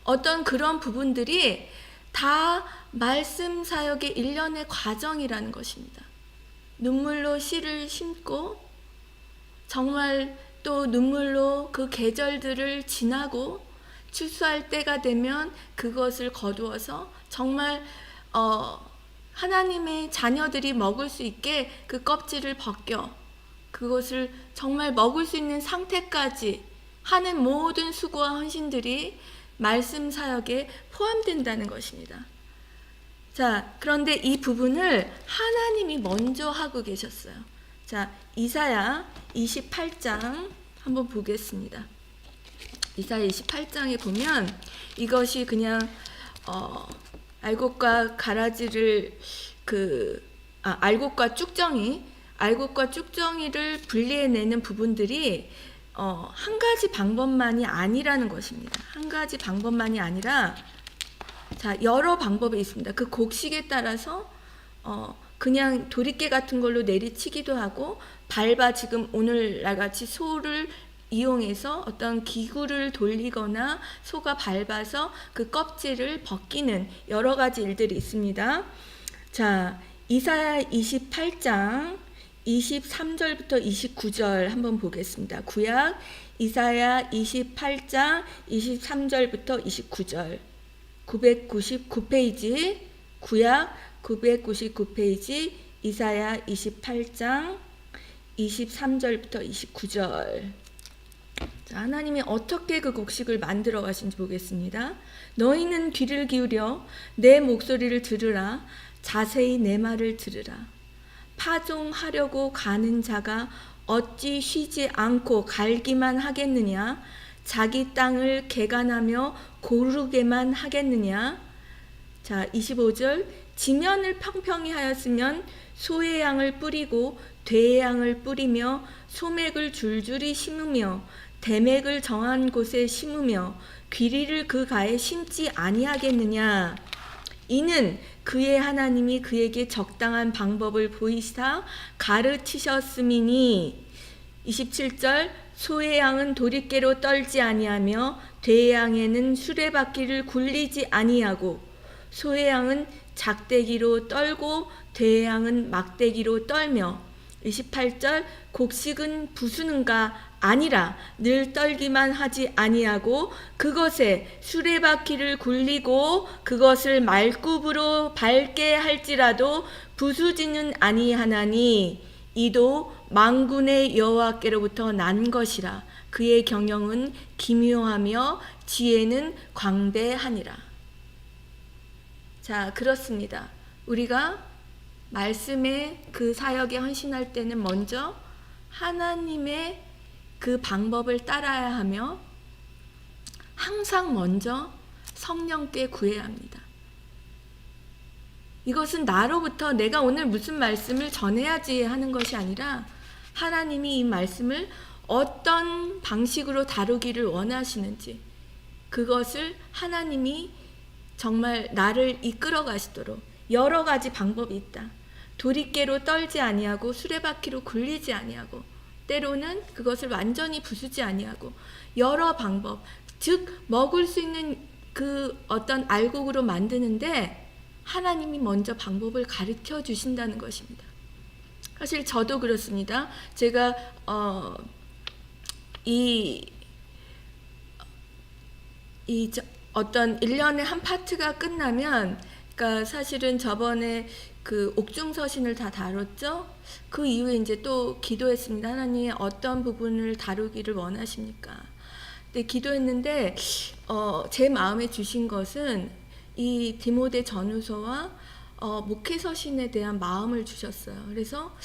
어떤 그런 부분들이 다 말씀 사역의 일련의 과정이라는 것입니다. 눈물로 씨를 심고 정말 또 눈물로 그 계절들을 지나고 추수할 때가 되면 그것을 거두어서 정말 하나님의 자녀들이 먹을 수 있게 그 껍질을 벗겨 그것을 정말 먹을 수 있는 상태까지 하는 모든 수고와 헌신들이 말씀 사역에 포함된다는 것입니다. 자, 그런데 이 부분을 하나님이 먼저 하고 계셨어요. 자, 이사야 28장 한번 보겠습니다. 이사야 28장에 보면 이것이 그냥 알곡과 가라지를 알곡과 쭉정이를 분리해내는 부분들이 한 가지 방법만이 아니라는 것입니다. 한 가지 방법만이 아니라 자, 여러 방법이 있습니다. 그 곡식에 따라서 그냥 도리깨 같은 걸로 내리치기도 하고 지금 오늘날 같이 소를 이용해서 어떤 기구를 돌리거나 소가 밟아서 그 껍질을 벗기는 여러 가지 일들이 있습니다. 자, 이사야 28장 23절부터 29절 한번 보겠습니다. 구약 이사야 28장 23절부터 29절 999페이지 구약 999페이지 이사야 28장 23절부터 29절. 자, 하나님이 어떻게 그 곡식을 만들어 가신지 보겠습니다. 너희는 귀를 기울여 내 목소리를 들으라. 자세히 내 말을 들으라. 파종하려고 가는 자가 어찌 쉬지 않고 갈기만 하겠느냐? 자기 땅을 개간하며 고르게만 하겠느냐? 자, 25절. 지면을 평평히 하였으면 소의 양을 뿌리고 돼의 양을 뿌리며 소맥을 줄줄이 심으며 대맥을 정한 곳에 심으며 귀리를 그 가에 심지 아니하겠느냐. 이는 그의 하나님이 그에게 적당한 방법을 보이사 가르치셨음이니. 27절 소의 양은 도리깨로 떨지 아니하며 돼의 양에는 수레바퀴를 굴리지 아니하고 소의 양은 작대기로 떨고 돼의 양은 막대기로 떨며. 28절 곡식은 부수는가 아니라 늘 떨기만 하지 아니하고 그것에 수레바퀴를 굴리고 그것을 말굽으로 밟게 할지라도 부수지는 아니하나니 이도 만군의 여호와께로부터 난 것이라. 그의 경영은 기묘하며 지혜는 광대하니라. 자, 그렇습니다. 우리가 말씀의 그 사역에 헌신할 때는 먼저 하나님의 그 방법을 따라야 하며 항상 먼저 성령께 구해야 합니다. 이것은 나로부터 내가 오늘 무슨 말씀을 전해야지 하는 것이 아니라 하나님이 이 말씀을 어떤 방식으로 다루기를 원하시는지 그것을 하나님이 정말 나를 이끌어 가시도록 여러 가지 방법이 있다. 도리깨로 떨지 아니하고 수레바퀴로 굴리지 아니하고 때로는 그것을 완전히 부수지 아니하고 여러 방법, 즉 먹을 수 있는 그 어떤 알곡으로 만드는데 하나님이 먼저 방법을 가르쳐 주신다는 것입니다. 사실 저도 그렇습니다. 제가 어떤 1년의 한 파트가 끝나면, 그러니까 사실은 저번에 그 옥중서신을 다 다뤘죠. 그 이후에 이제 또 기도했습니다. 하나님 어떤 부분을 다루기를 원하십니까? 근데 기도했는데 제 마음에 주신 것은 이 디모데 전후서와 목회서신에 대한 마음을 주셨어요. 그래서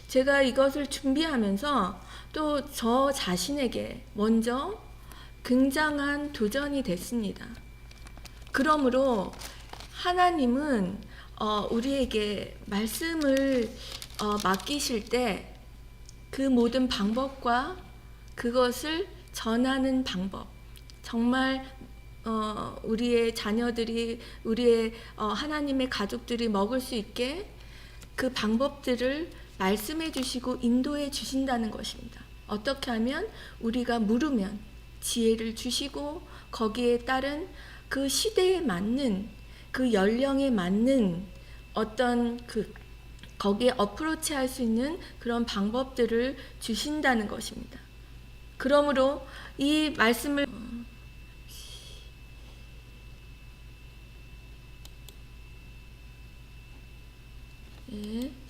제가 이것을 준비하면서 또 저 자신에게 먼저 굉장한 도전이 됐습니다. 그러므로 하나님은 우리에게 말씀을 맡기실 때 그 모든 방법과 그것을 전하는 방법, 정말 우리의 자녀들이, 우리의 하나님의 가족들이 먹을 수 있게 그 방법들을 말씀해 주시고 인도해 주신다는 것입니다. 어떻게 하면 우리가 물으면 지혜를 주시고 거기에 따른 그 시대에 맞는 그 연령에 맞는 어떤 거기에 어프로치 할 수 있는 그런 방법들을 주신다는 것입니다. 그러므로 이 말씀을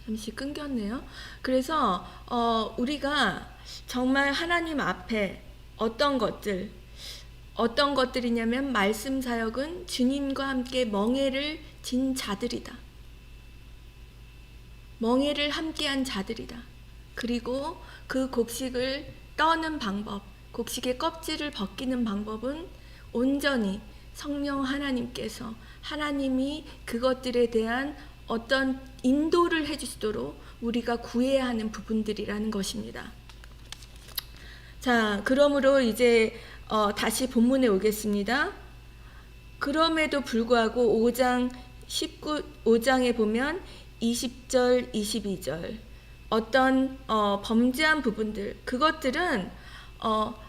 잠시 끊겼네요. 그래서 우리가 정말 하나님 앞에 어떤 것들이냐면 말씀 사역은 주님과 함께 멍에를 진 자들이다. 멍에를 함께한 자들이다. 그리고 그 곡식을 떠는 방법, 곡식의 껍질을 벗기는 방법은 온전히 성령 하나님께서, 하나님이 그것들에 대한 어떤 인도를 해주시도록 우리가 구해야 하는 부분들이라는 것입니다. 자, 그러므로 이제 다시 본문에 오겠습니다. 그럼에도 불구하고 5장에 보면 20절, 22절 어떤 범죄한 부분들, 그것들은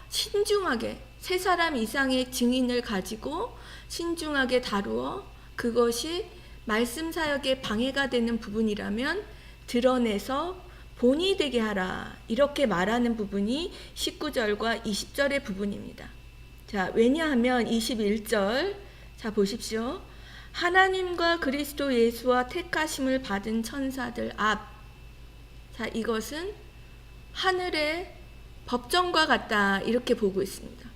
신중하게 세 사람 이상의 증인을 가지고 신중하게 다루어 그것이 말씀 사역에 방해가 되는 부분이라면 드러내서 본이 되게 하라, 이렇게 말하는 부분이 19절과 20절의 부분입니다. 자, 왜냐하면 21절, 자 보십시오. 하나님과 그리스도 예수와 택하심을 받은 천사들 앞, 자 이것은 하늘의 법정과 같다, 이렇게 보고 있습니다.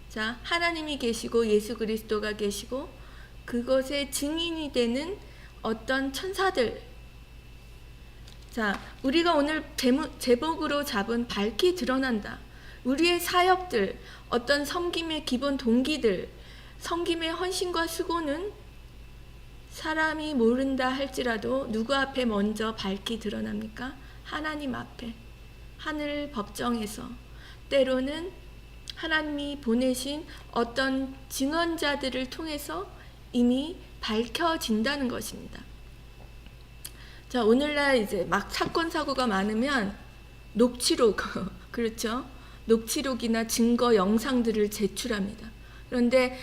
자, 하나님이 계시고 예수 그리스도가 계시고 그것의 증인이 되는 어떤 천사들. 자, 우리가 오늘 제목으로 잡은 밝히 드러난다. 우리의 사역들, 어떤 섬김의 기본 동기들, 섬김의 헌신과 수고는 사람이 모른다 할지라도 누구 앞에 먼저 밝히 드러납니까? 하나님 앞에, 하늘 법정에서, 때로는 하나님이 보내신 어떤 증언자들을 통해서 이미 밝혀진다는 것입니다. 자, 오늘날 이제 막 사건 사고가 많으면 녹취록 그렇죠? 녹취록이나 증거 영상들을 제출합니다. 그런데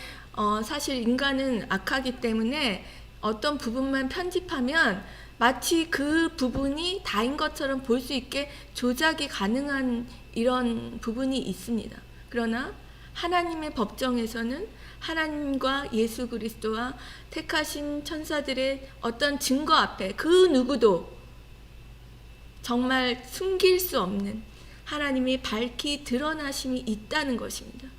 사실 인간은 악하기 때문에 어떤 부분만 편집하면 마치 그 부분이 다인 것처럼 볼 수 있게 조작이 가능한 이런 부분이 있습니다. 그러나 하나님의 법정에서는 하나님과 예수 그리스도와 택하신 천사들의 어떤 증거 앞에 그 누구도 정말 숨길 수 없는 하나님이 밝히 드러나심이 있다는 것입니다.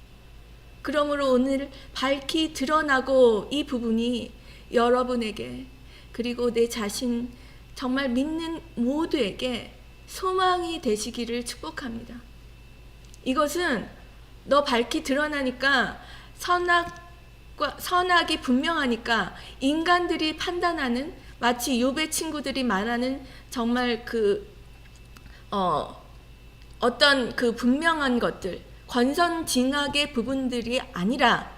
그러므로 오늘 밝히 드러나고 이 부분이 여러분에게 그리고 내 자신 정말 믿는 모두에게 소망이 되시기를 축복합니다. 이것은 너 밝히 드러나니까 선악이 분명하니까 인간들이 판단하는 마치 욥의 친구들이 말하는 정말 어떤 그 분명한 것들 권선징악의 부분들이 아니라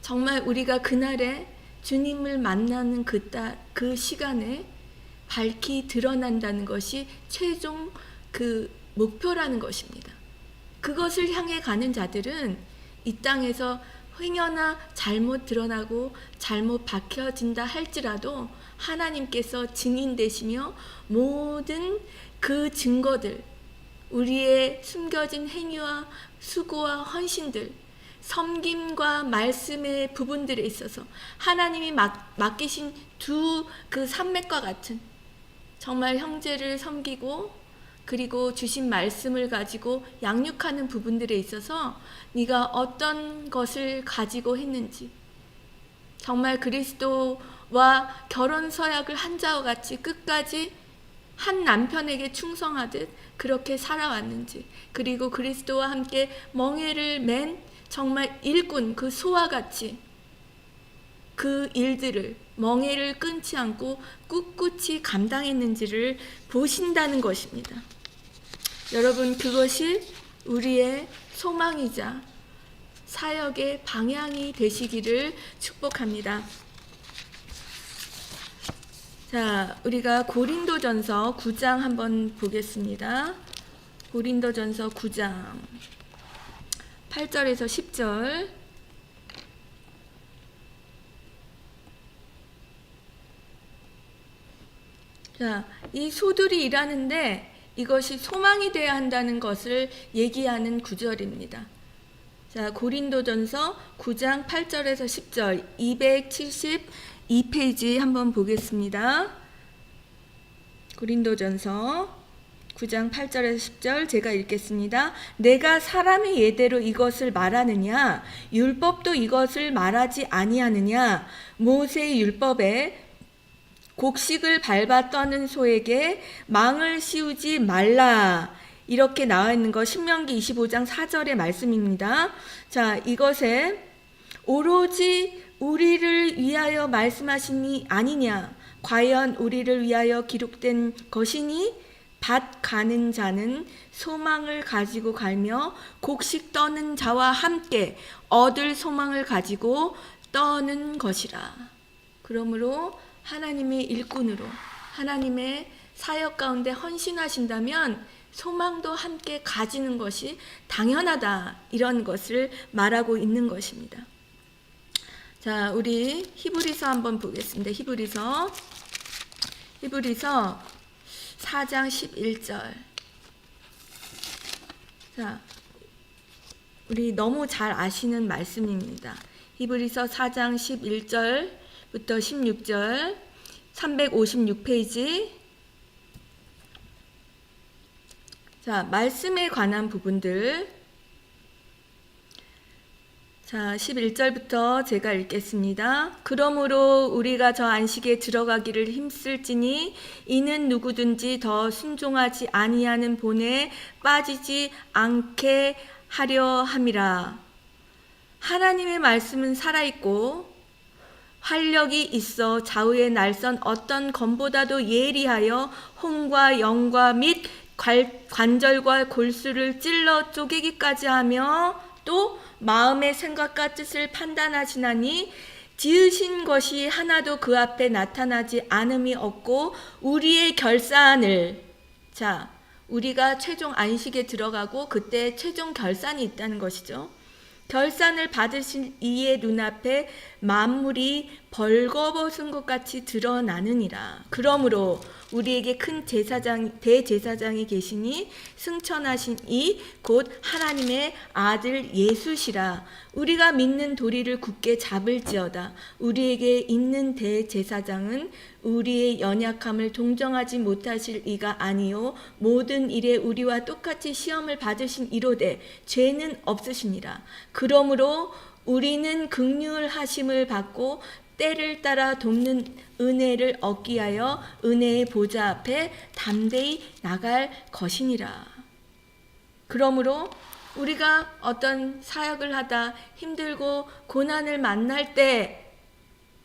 정말 우리가 그날에 주님을 만나는 그 시간에 밝히 드러난다는 것이 최종 그 목표라는 것입니다. 그것을 향해 가는 자들은 이 땅에서 횡여나 잘못 드러나고 잘못 밝혀진다 할지라도 하나님께서 증인 되시며 모든 그 증거들, 우리의 숨겨진 행위와 수고와 헌신들, 섬김과 말씀의 부분들에 있어서 하나님이 맡기신 두 그 산맥과 같은 정말 형제를 섬기고 그리고 주신 말씀을 가지고 양육하는 부분들에 있어서 네가 어떤 것을 가지고 했는지, 정말 그리스도와 결혼 서약을 한 자와 같이 끝까지 한 남편에게 충성하듯 그렇게 살아왔는지, 그리고 그리스도와 함께 멍에를 맨 정말 일꾼 그 소와 같이 그 일들을 멍에를 끊지 않고 꿋꿋이 감당했는지를 보신다는 것입니다. 여러분, 그것이 우리의 소망이자 사역의 방향이 되시기를 축복합니다. 자, 우리가 고린도전서 9장 한번 보겠습니다. 고린도전서 9장 8절에서 10절. 자, 이 소들이 일하는데 이것이 소망이 되어야 한다는 것을 얘기하는 구절입니다. 자, 고린도전서 9장 8절에서 10절 272페이지 한번 보겠습니다. 고린도전서 9장 8절에서 10절 제가 읽겠습니다. 내가 사람의 예대로 이것을 말하느냐? 율법도 이것을 말하지 아니하느냐? 모세의 율법에 곡식을 밟아 떠는 소에게 망을 씌우지 말라, 이렇게 나와 있는 거 신명기 25장 4절의 말씀입니다. 자, 이것에 오로지 우리를 위하여 말씀하시니 아니냐? 과연 우리를 위하여 기록된 것이니? 밭 가는 자는 소망을 가지고 갈며 곡식 떠는 자와 함께 얻을 소망을 가지고 떠는 것이라. 그러므로 하나님의 일꾼으로 하나님의 사역 가운데 헌신하신다면 소망도 함께 가지는 것이 당연하다, 이런 것을 말하고 있는 것입니다. 자, 우리 히브리서 한번 보겠습니다. 히브리서 4장 11절. 자, 우리 너무 잘 아시는 말씀입니다. 히브리서 4장 11절부터 16절 356페이지. 자, 말씀에 관한 부분들. 자, 11절부터 제가 읽겠습니다. 그러므로 우리가 저 안식에 들어가기를 힘쓸지니 이는 누구든지 더 순종하지 아니하는 본에 빠지지 않게 하려 함이라. 하나님의 말씀은 살아있고 활력이 있어 좌우에 날선 어떤 검보다도 예리하여 혼과 영과 및 관절과 골수를 찔러 쪼개기까지 하며 또 마음의 생각과 뜻을 판단하시나니 지으신 것이 하나도 그 앞에 나타나지 않음이 없고 우리의 결산을, 자, 우리가 최종 안식에 들어가고 그때 최종 결산이 있다는 것이죠. 결산을 받으신 이의 눈앞에 만물이 벌거벗은 것 같이 드러나느니라. 그러므로 우리에게 큰 대제사장이 계시니 승천하신 이 곧 하나님의 아들 예수시라. 우리가 믿는 도리를 굳게 잡을지어다. 우리에게 있는 대제사장은 우리의 연약함을 동정하지 못하실 이가 아니요 모든 일에 우리와 똑같이 시험을 받으신 이로되 죄는 없으시니라. 그러므로 우리는 긍휼하심을 받고 때를 따라 돕는 은혜를 얻기 하여 은혜의 보좌 앞에 담대히 나갈 것이니라. 그러므로 우리가 어떤 사역을 하다 힘들고 고난을 만날 때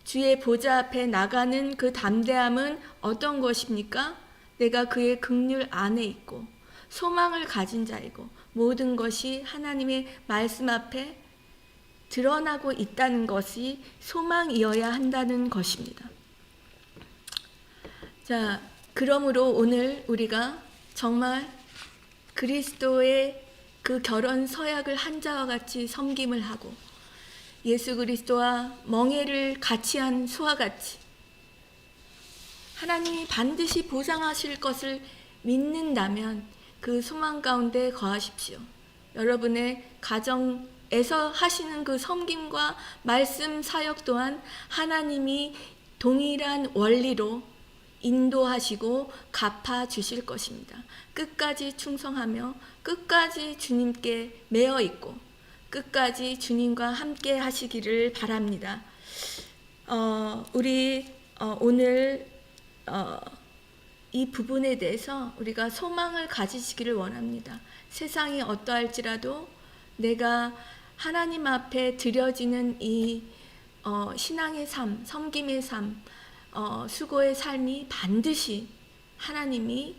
주의 보좌 앞에 나가는 그 담대함은 어떤 것입니까? 내가 그의 긍휼 안에 있고 소망을 가진 자이고 모든 것이 하나님의 말씀 앞에 드러나고 있다는 것이 소망이어야 한다는 것입니다. 자, 그러므로 오늘 우리가 정말 그리스도의 그 결혼 서약을 한 자와 같이 섬김을 하고 예수 그리스도와 멍에를 같이 한 소와 같이 하나님이 반드시 보상하실 것을 믿는다면 그 소망 가운데 거하십시오. 여러분의 가정에서 하시는 그 섬김과 말씀 사역 또한 하나님이 동일한 원리로 인도하시고 갚아주실 것입니다. 끝까지 충성하며 끝까지 주님께 매어 있고 끝까지 주님과 함께 하시기를 바랍니다. 우리 오늘 이 부분에 대해서 우리가 소망을 가지시기를 원합니다. 세상이 어떠할지라도 내가 하나님 앞에 드려지는 이 신앙의 삶, 섬김의 삶, 수고의 삶이 반드시 하나님이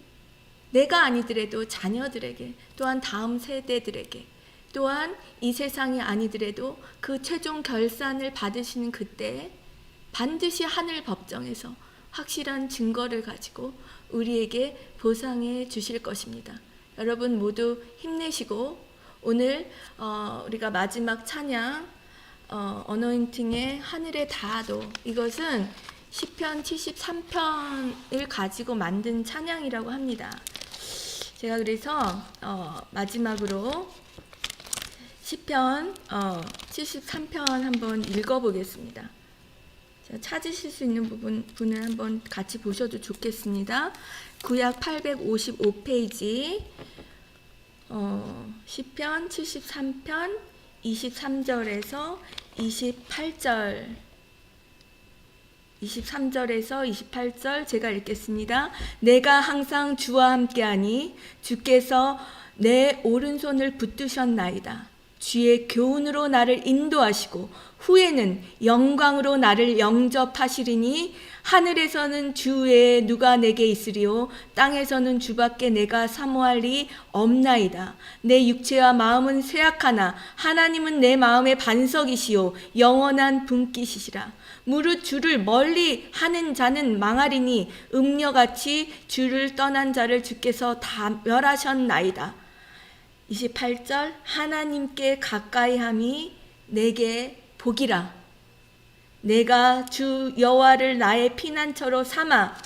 내가 아니더라도 자녀들에게 또한 다음 세대들에게 또한 이 세상이 아니더라도 그 최종 결산을 받으시는 그때 반드시 하늘 법정에서 확실한 증거를 가지고 우리에게 보상해 주실 것입니다. 여러분 모두 힘내시고 오늘 우리가 마지막 찬양 어노인팅의 하늘에 닿아도 이것은 시편 73편을 가지고 만든 찬양이라고 합니다. 제가 그래서 마지막으로 시편 73편 한번 읽어보겠습니다. 찾으실 수 있는 부분을 한번 같이 보셔도 좋겠습니다. 구약 855페이지 시편 73편 23절에서 28절 23절에서 28절 제가 읽겠습니다. 내가 항상 주와 함께하니 주께서 내 오른손을 붙드셨나이다. 주의 교훈으로 나를 인도하시고 후에는 영광으로 나를 영접하시리니 하늘에서는 주 외에 누가 내게 있으리요 땅에서는 주밖에 내가 사모할 리 없나이다. 내 육체와 마음은 쇠약하나 하나님은 내 마음의 반석이시요 영원한 분깃이시라. 무릇 주를 멀리 하는 자는 망하리니 음녀같이 주를 떠난 자를 주께서 다 멸하셨나이다. 28절 하나님께 가까이함이 내게 복이라. 내가 주 여호와를 나의 피난처로 삼아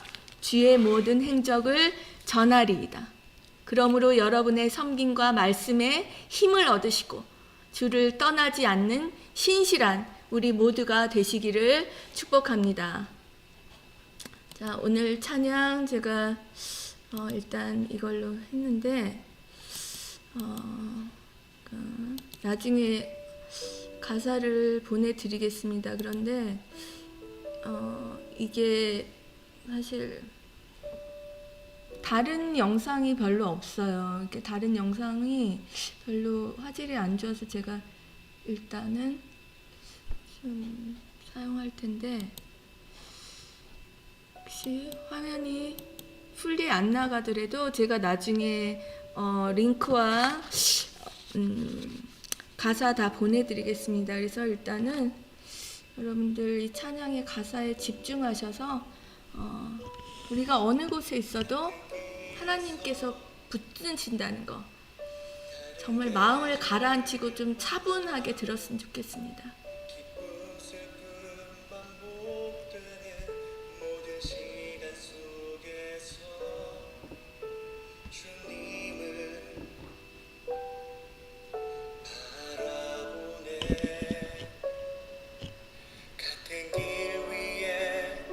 주의 모든 행적을 전하리이다. 그러므로 여러분의 섬김과 말씀에 힘을 얻으시고 주를 떠나지 않는 신실한 우리 모두가 되시기를 축복합니다. 자, 오늘 찬양 제가 일단 이걸로 했는데 나중에 가사를 보내드리겠습니다. 그런데 이게 사실 다른 영상이 별로 없어요. 이렇게 다른 영상이 별로 화질이 안 좋아서 제가 일단은 좀 사용할 텐데 혹시 화면이 풀리 안 나가더라도 제가 나중에 링크와 가사 다 보내드리겠습니다. 그래서 일단은 여러분들 이 찬양의 가사에 집중하셔서 우리가 어느 곳에 있어도 하나님께서 붙드신다는 거 정말 마음을 가라앉히고 좀 차분하게 들었으면 좋겠습니다. 반복되는 모든 시간 속에서 주님을 바라보네. 같은 길 위에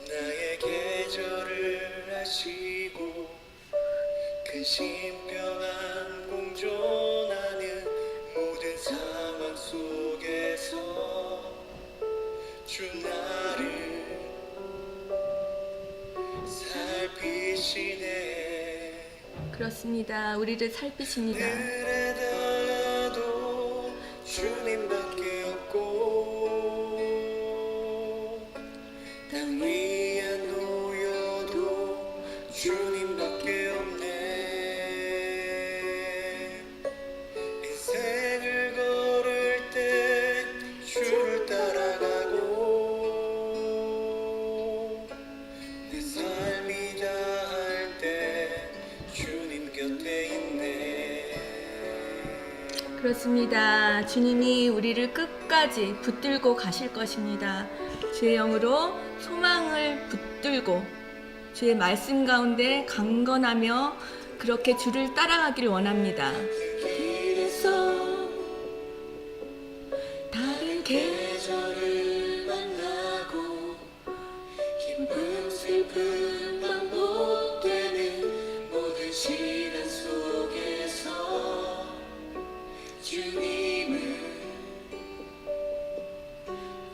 나의 계절을 아시고 큰 신병한 공존하는 모든 상황 속에서 주 나를 살피시네. 그렇습니다. 우리를 살피십니다. 늘에다가도 주님밖에 없고 땅 위에 놓여도 주님밖에 없네. 인생을 걸을 때 주를 따라가고 내 삶이 다할 때 주님 곁에 있네. 그렇습니다. 주님이 우리를 끝까지 붙들고 가실 것입니다. 주의 영으로 소망을 붙들고 주의 말씀 가운데 강건하며 그렇게 주를 따라가길 원합니다. 길에서 다른 계절을 만나고 기쁨 슬픔 반복되는 모든 시간 속에서 주님을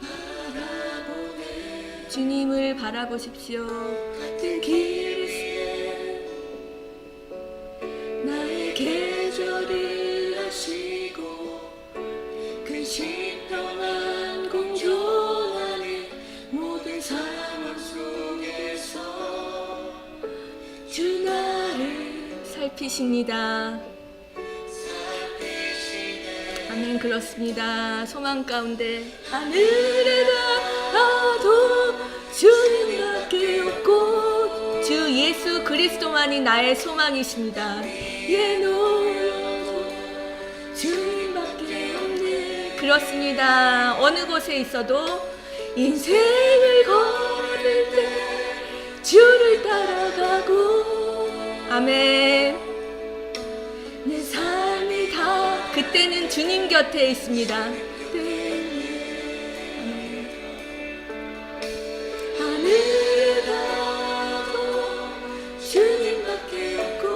바라보네. 주님을 바라보십시오. 같은 길 위에 나의 계절을 아시고 그 신령한 공존하는 모든 상황 속에서 주 나를 살피십니다. 살피시네. 아멘. 그렇습니다. 소망 가운데 하늘에다가도 주님밖에 없고 주 예수 그리스도만이 나의 소망이십니다. 예 놓여도 주님밖에 없네. 그렇습니다. 어느 곳에 있어도 인생을 걸을 때 주를 따라가고 아멘. 내 삶이 다 그때는 주님 곁에 있습니다. 하늘에 가도 주님밖에 없고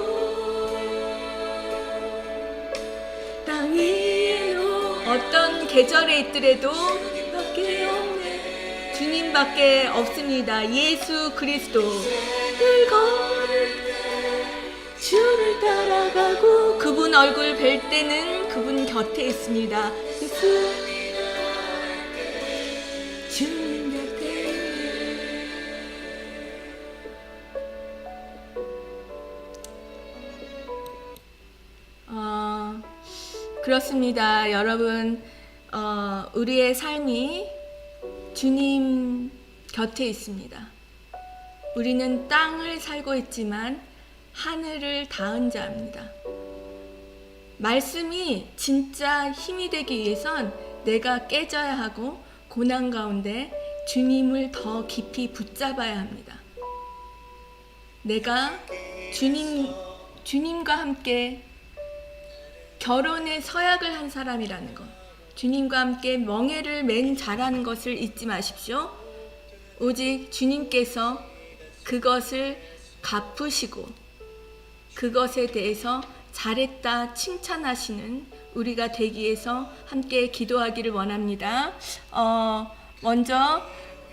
땅 위에도 어떤 계절에 있더라도 주님밖에 없네. 주님밖에 없습니다. 예수 그리스도. 늘 걸을 때 주를 따라가고 그분 얼굴 뵐 때는 그분 곁에 있습니다. 예수 주님 곁에 그렇습니다. 여러분, 우리의 삶이 주님 곁에 있습니다. 우리는 땅을 살고 있지만 하늘을 닿은 자입니다. 말씀이 진짜 힘이 되기 위해선 내가 깨져야 하고 고난 가운데 주님을 더 깊이 붙잡아야 합니다. 내가 주님과 함께 결혼의 서약을 한 사람이라는 것, 주님과 함께 멍에를 맨 자라는 것을 잊지 마십시오. 오직 주님께서 그것을 갚으시고 그것에 대해서 잘했다 칭찬하시는 우리가 되기 위해서 함께 기도하기를 원합니다. 먼저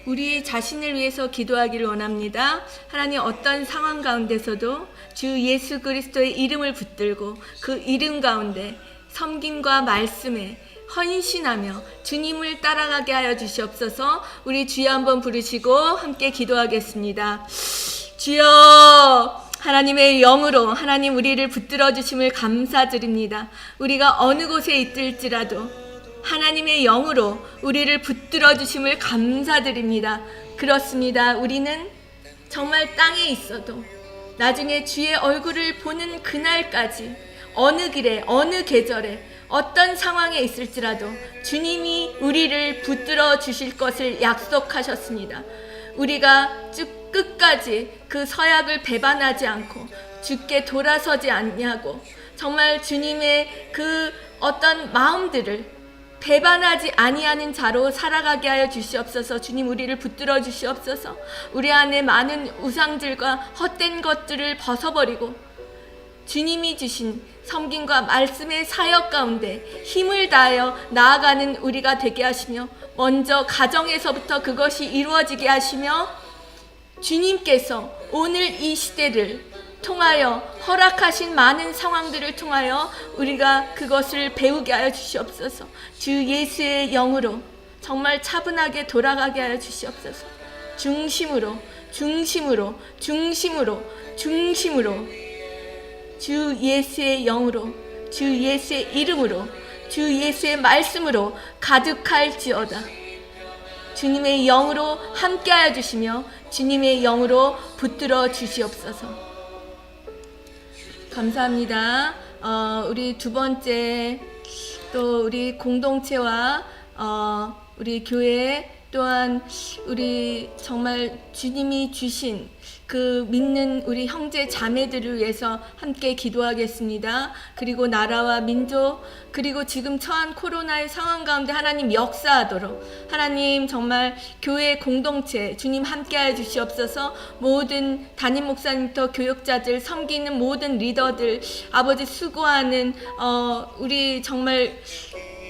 우리 자신을 위해서 기도하기를 원합니다. 하나님, 어떤 상황 가운데서도 주 예수 그리스도의 이름을 붙들고 그 이름 가운데 섬김과 말씀에 헌신하며 주님을 따라가게 하여 주시옵소서. 우리 주여 한번 부르시고 함께 기도하겠습니다. 주여, 하나님의 영으로 하나님 우리를 붙들어 주심을 감사드립니다. 우리가 어느 곳에 있을지라도 하나님의 영으로 우리를 붙들어 주심을 감사드립니다. 그렇습니다. 우리는 정말 땅에 있어도 나중에 주의 얼굴을 보는 그날까지 어느 길에 어느 계절에 어떤 상황에 있을지라도 주님이 우리를 붙들어 주실 것을 약속하셨습니다. 우리가 쭉 끝까지 그 서약을 배반하지 않고 주께 돌아서지 않냐고 정말 주님의 그 어떤 마음들을 배반하지 아니하는 자로 살아가게 하여 주시옵소서. 주님, 우리를 붙들어 주시옵소서. 우리 안에 많은 우상들과 헛된 것들을 벗어버리고 주님이 주신 섬김과 말씀의 사역 가운데 힘을 다하여 나아가는 우리가 되게 하시며, 먼저 가정에서부터 그것이 이루어지게 하시며, 주님께서 오늘 이 시대를 통하여 허락하신 많은 상황들을 통하여 우리가 그것을 배우게 하여 주시옵소서. 주 예수의 영으로 정말 차분하게 돌아가게 하여 주시옵소서. 중심으로 주 예수의 영으로, 주 예수의 이름으로, 주 예수의 말씀으로 가득할지어다. 주님의 영으로 함께하여 주시며 주님의 영으로 붙들어 주시옵소서. 감사합니다. 우리 두 번째 또 우리 공동체와 우리 교회 또한 우리 정말 주님이 주신 그 믿는 우리 형제 자매들을 위해서 함께 기도하겠습니다. 그리고 나라와 민족, 그리고 지금 처한 코로나의 상황 가운데 하나님 역사하도록 하나님 정말 교회 공동체 주님 함께하여 주시옵소서. 모든 담임 목사님부터 교육자들, 섬기는 모든 리더들, 아버지 수고하는 우리 정말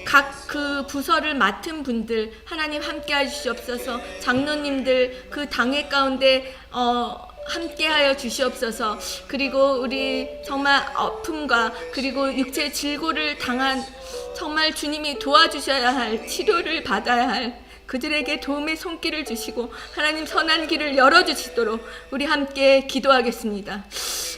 각 그 부서를 맡은 분들 하나님 함께하여 주시옵소서. 장로님들 그 당회 가운데 함께하여 주시옵소서. 그리고 우리 정말 아픔과 그리고 육체 질고를 당한 정말 주님이 도와주셔야 할, 치료를 받아야 할 그들에게 도움의 손길을 주시고 하나님 선한 길을 열어주시도록 우리 함께 기도하겠습니다.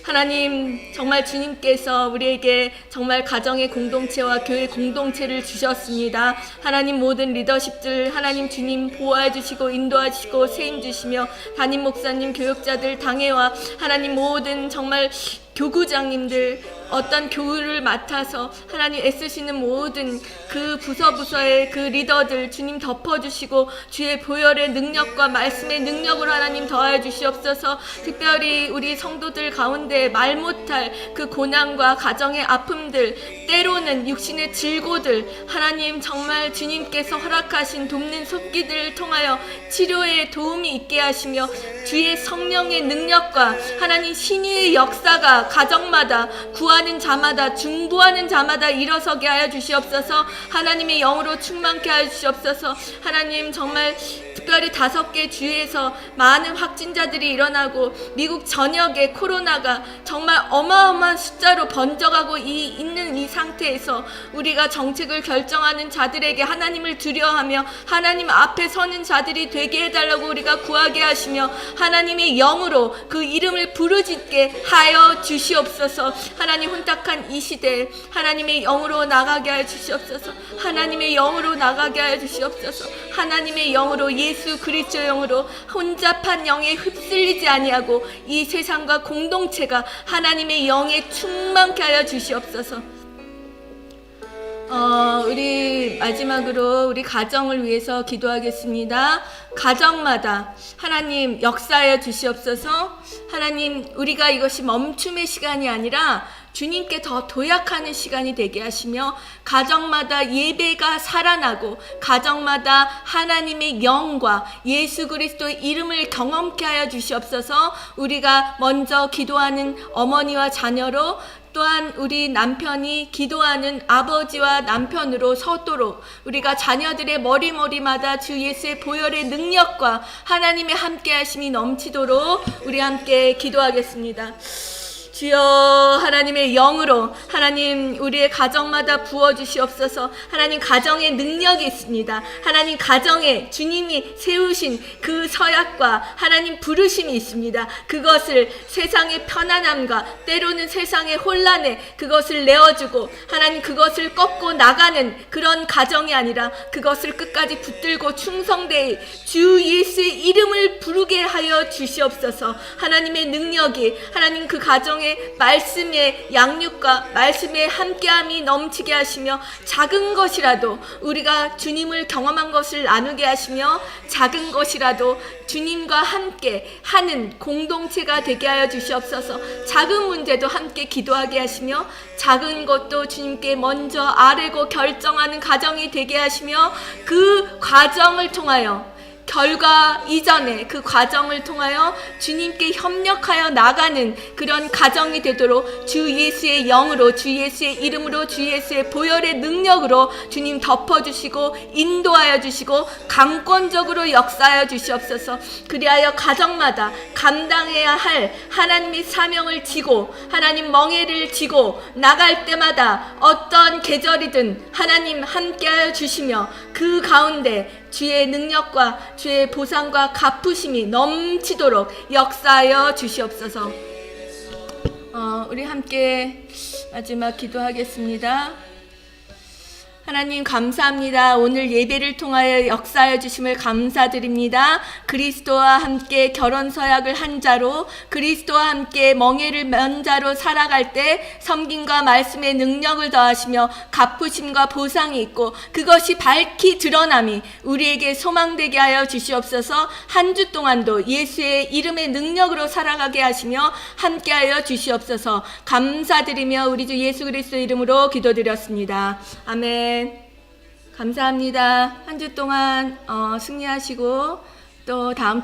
하나님 정말 주님께서 우리에게 정말 가정의 공동체와 교회 공동체를 주셨습니다. 하나님 모든 리더십들 하나님 주님 보호해 주시고 인도해 주시고 세임 주시며 담임 목사님, 교육자들, 당회와 하나님 모든 정말 교구장님들 어떤 교우를 맡아서 하나님 애쓰시는 모든 그 부서의 그 리더들 주님 덮어주시고 주의 보혈의 능력과 말씀의 능력으로 하나님 더하여 주시옵소서. 특별히 우리 성도들 가운데 말 못할 그 고난과 가정의 아픔들, 때로는 육신의 질고들 하나님 정말 주님께서 허락하신 돕는 손길들을 통하여 치료에 도움이 있게 하시며 주의 성령의 능력과 하나님 신유의 역사가 가정마다 구하는 자마다 중보하는 자마다 일어서게 하여 주시옵소서. 하나님의 영으로 충만케 하여 주시옵소서. 하나님 정말 특별히 5개 주에서 많은 확진자들이 일어나고 미국 전역에 코로나가 정말 어마어마한 숫자로 번져가고 있는 이 상태에서 우리가 정책을 결정하는 자들에게 하나님을 두려워하며 하나님 앞에 서는 자들이 되게 해달라고 우리가 구하게 하시며 하나님의 영으로 그 이름을 부르짖게 하여 주시옵소서. 하나님 혼탁한 이 시대에 하나님의 영으로 나가게 하여 주시옵소서. 하나님의 영으로 나가게 하여 주시옵소서. 하나님의 영으로 예수 그리스도의 영으로 혼잡한 영에 휩쓸리지 아니하고 이 세상과 공동체가 하나님의 영에 충만케 하여 주시옵소서. 우리 마지막으로 우리 가정을 위해서 기도하겠습니다. 가정마다 하나님 역사하여 주시옵소서. 하나님 우리가 이것이 멈춤의 시간이 아니라 주님께 더 도약하는 시간이 되게 하시며 가정마다 예배가 살아나고 가정마다 하나님의 영과 예수 그리스도의 이름을 경험케 하여 주시옵소서. 우리가 먼저 기도하는 어머니와 자녀로 또한 우리 남편이 기도하는 아버지와 남편으로 서도록 우리가 자녀들의 머리마다 주 예수의 보혈의 능력과 하나님의 함께 하심이 넘치도록 우리 함께 기도하겠습니다. 주여 하나님의 영으로 하나님 우리의 가정마다 부어주시옵소서. 하나님 가정에 능력이 있습니다. 하나님 가정에 주님이 세우신 그 서약과 하나님 부르심이 있습니다. 그것을 세상의 편안함과 때로는 세상의 혼란에 그것을 내어주고 하나님 그것을 꺾고 나가는 그런 가정이 아니라 그것을 끝까지 붙들고 충성되이 주 예수의 이름을 부르게 하여 주시옵소서. 하나님의 능력이 하나님 그 가정의 말씀의 양육과 말씀의 함께함이 넘치게 하시며 작은 것이라도 우리가 주님을 경험한 것을 나누게 하시며 작은 것이라도 주님과 함께 하는 공동체가 되게 하여 주시옵소서. 작은 문제도 함께 기도하게 하시며 작은 것도 주님께 먼저 아뢰고 결정하는 가정이 되게 하시며 그 과정을 통하여 결과 이전에 그 과정을 통하여 주님께 협력하여 나가는 그런 가정이 되도록 주 예수의 영으로 주 예수의 이름으로 주 예수의 보혈의 능력으로 주님 덮어주시고 인도하여 주시고 강권적으로 역사하여 주시옵소서. 그리하여 가정마다 감당해야 할 하나님의 사명을 지고 하나님 멍에를 지고 나갈 때마다 어떤 계절이든 하나님 함께하여 주시며 그 가운데 주의 능력과 주의 보상과 갚으심이 넘치도록 역사하여 주시옵소서. 우리 함께 마지막 기도하겠습니다. 하나님 감사합니다. 오늘 예배를 통하여 역사하여 주심을 감사드립니다. 그리스도와 함께 결혼 서약을 한 자로 그리스도와 함께 멍에를 맨 자로 살아갈 때 섬김과 말씀의 능력을 더하시며 갚으심과 보상이 있고 그것이 밝히 드러남이 우리에게 소망되게 하여 주시옵소서. 한 주 동안도 예수의 이름의 능력으로 살아가게 하시며 함께하여 주시옵소서. 감사드리며 우리 주 예수 그리스도의 이름으로 기도드렸습니다. 아멘. 감사합니다. 한 주 동안 승리하시고 또 다음 주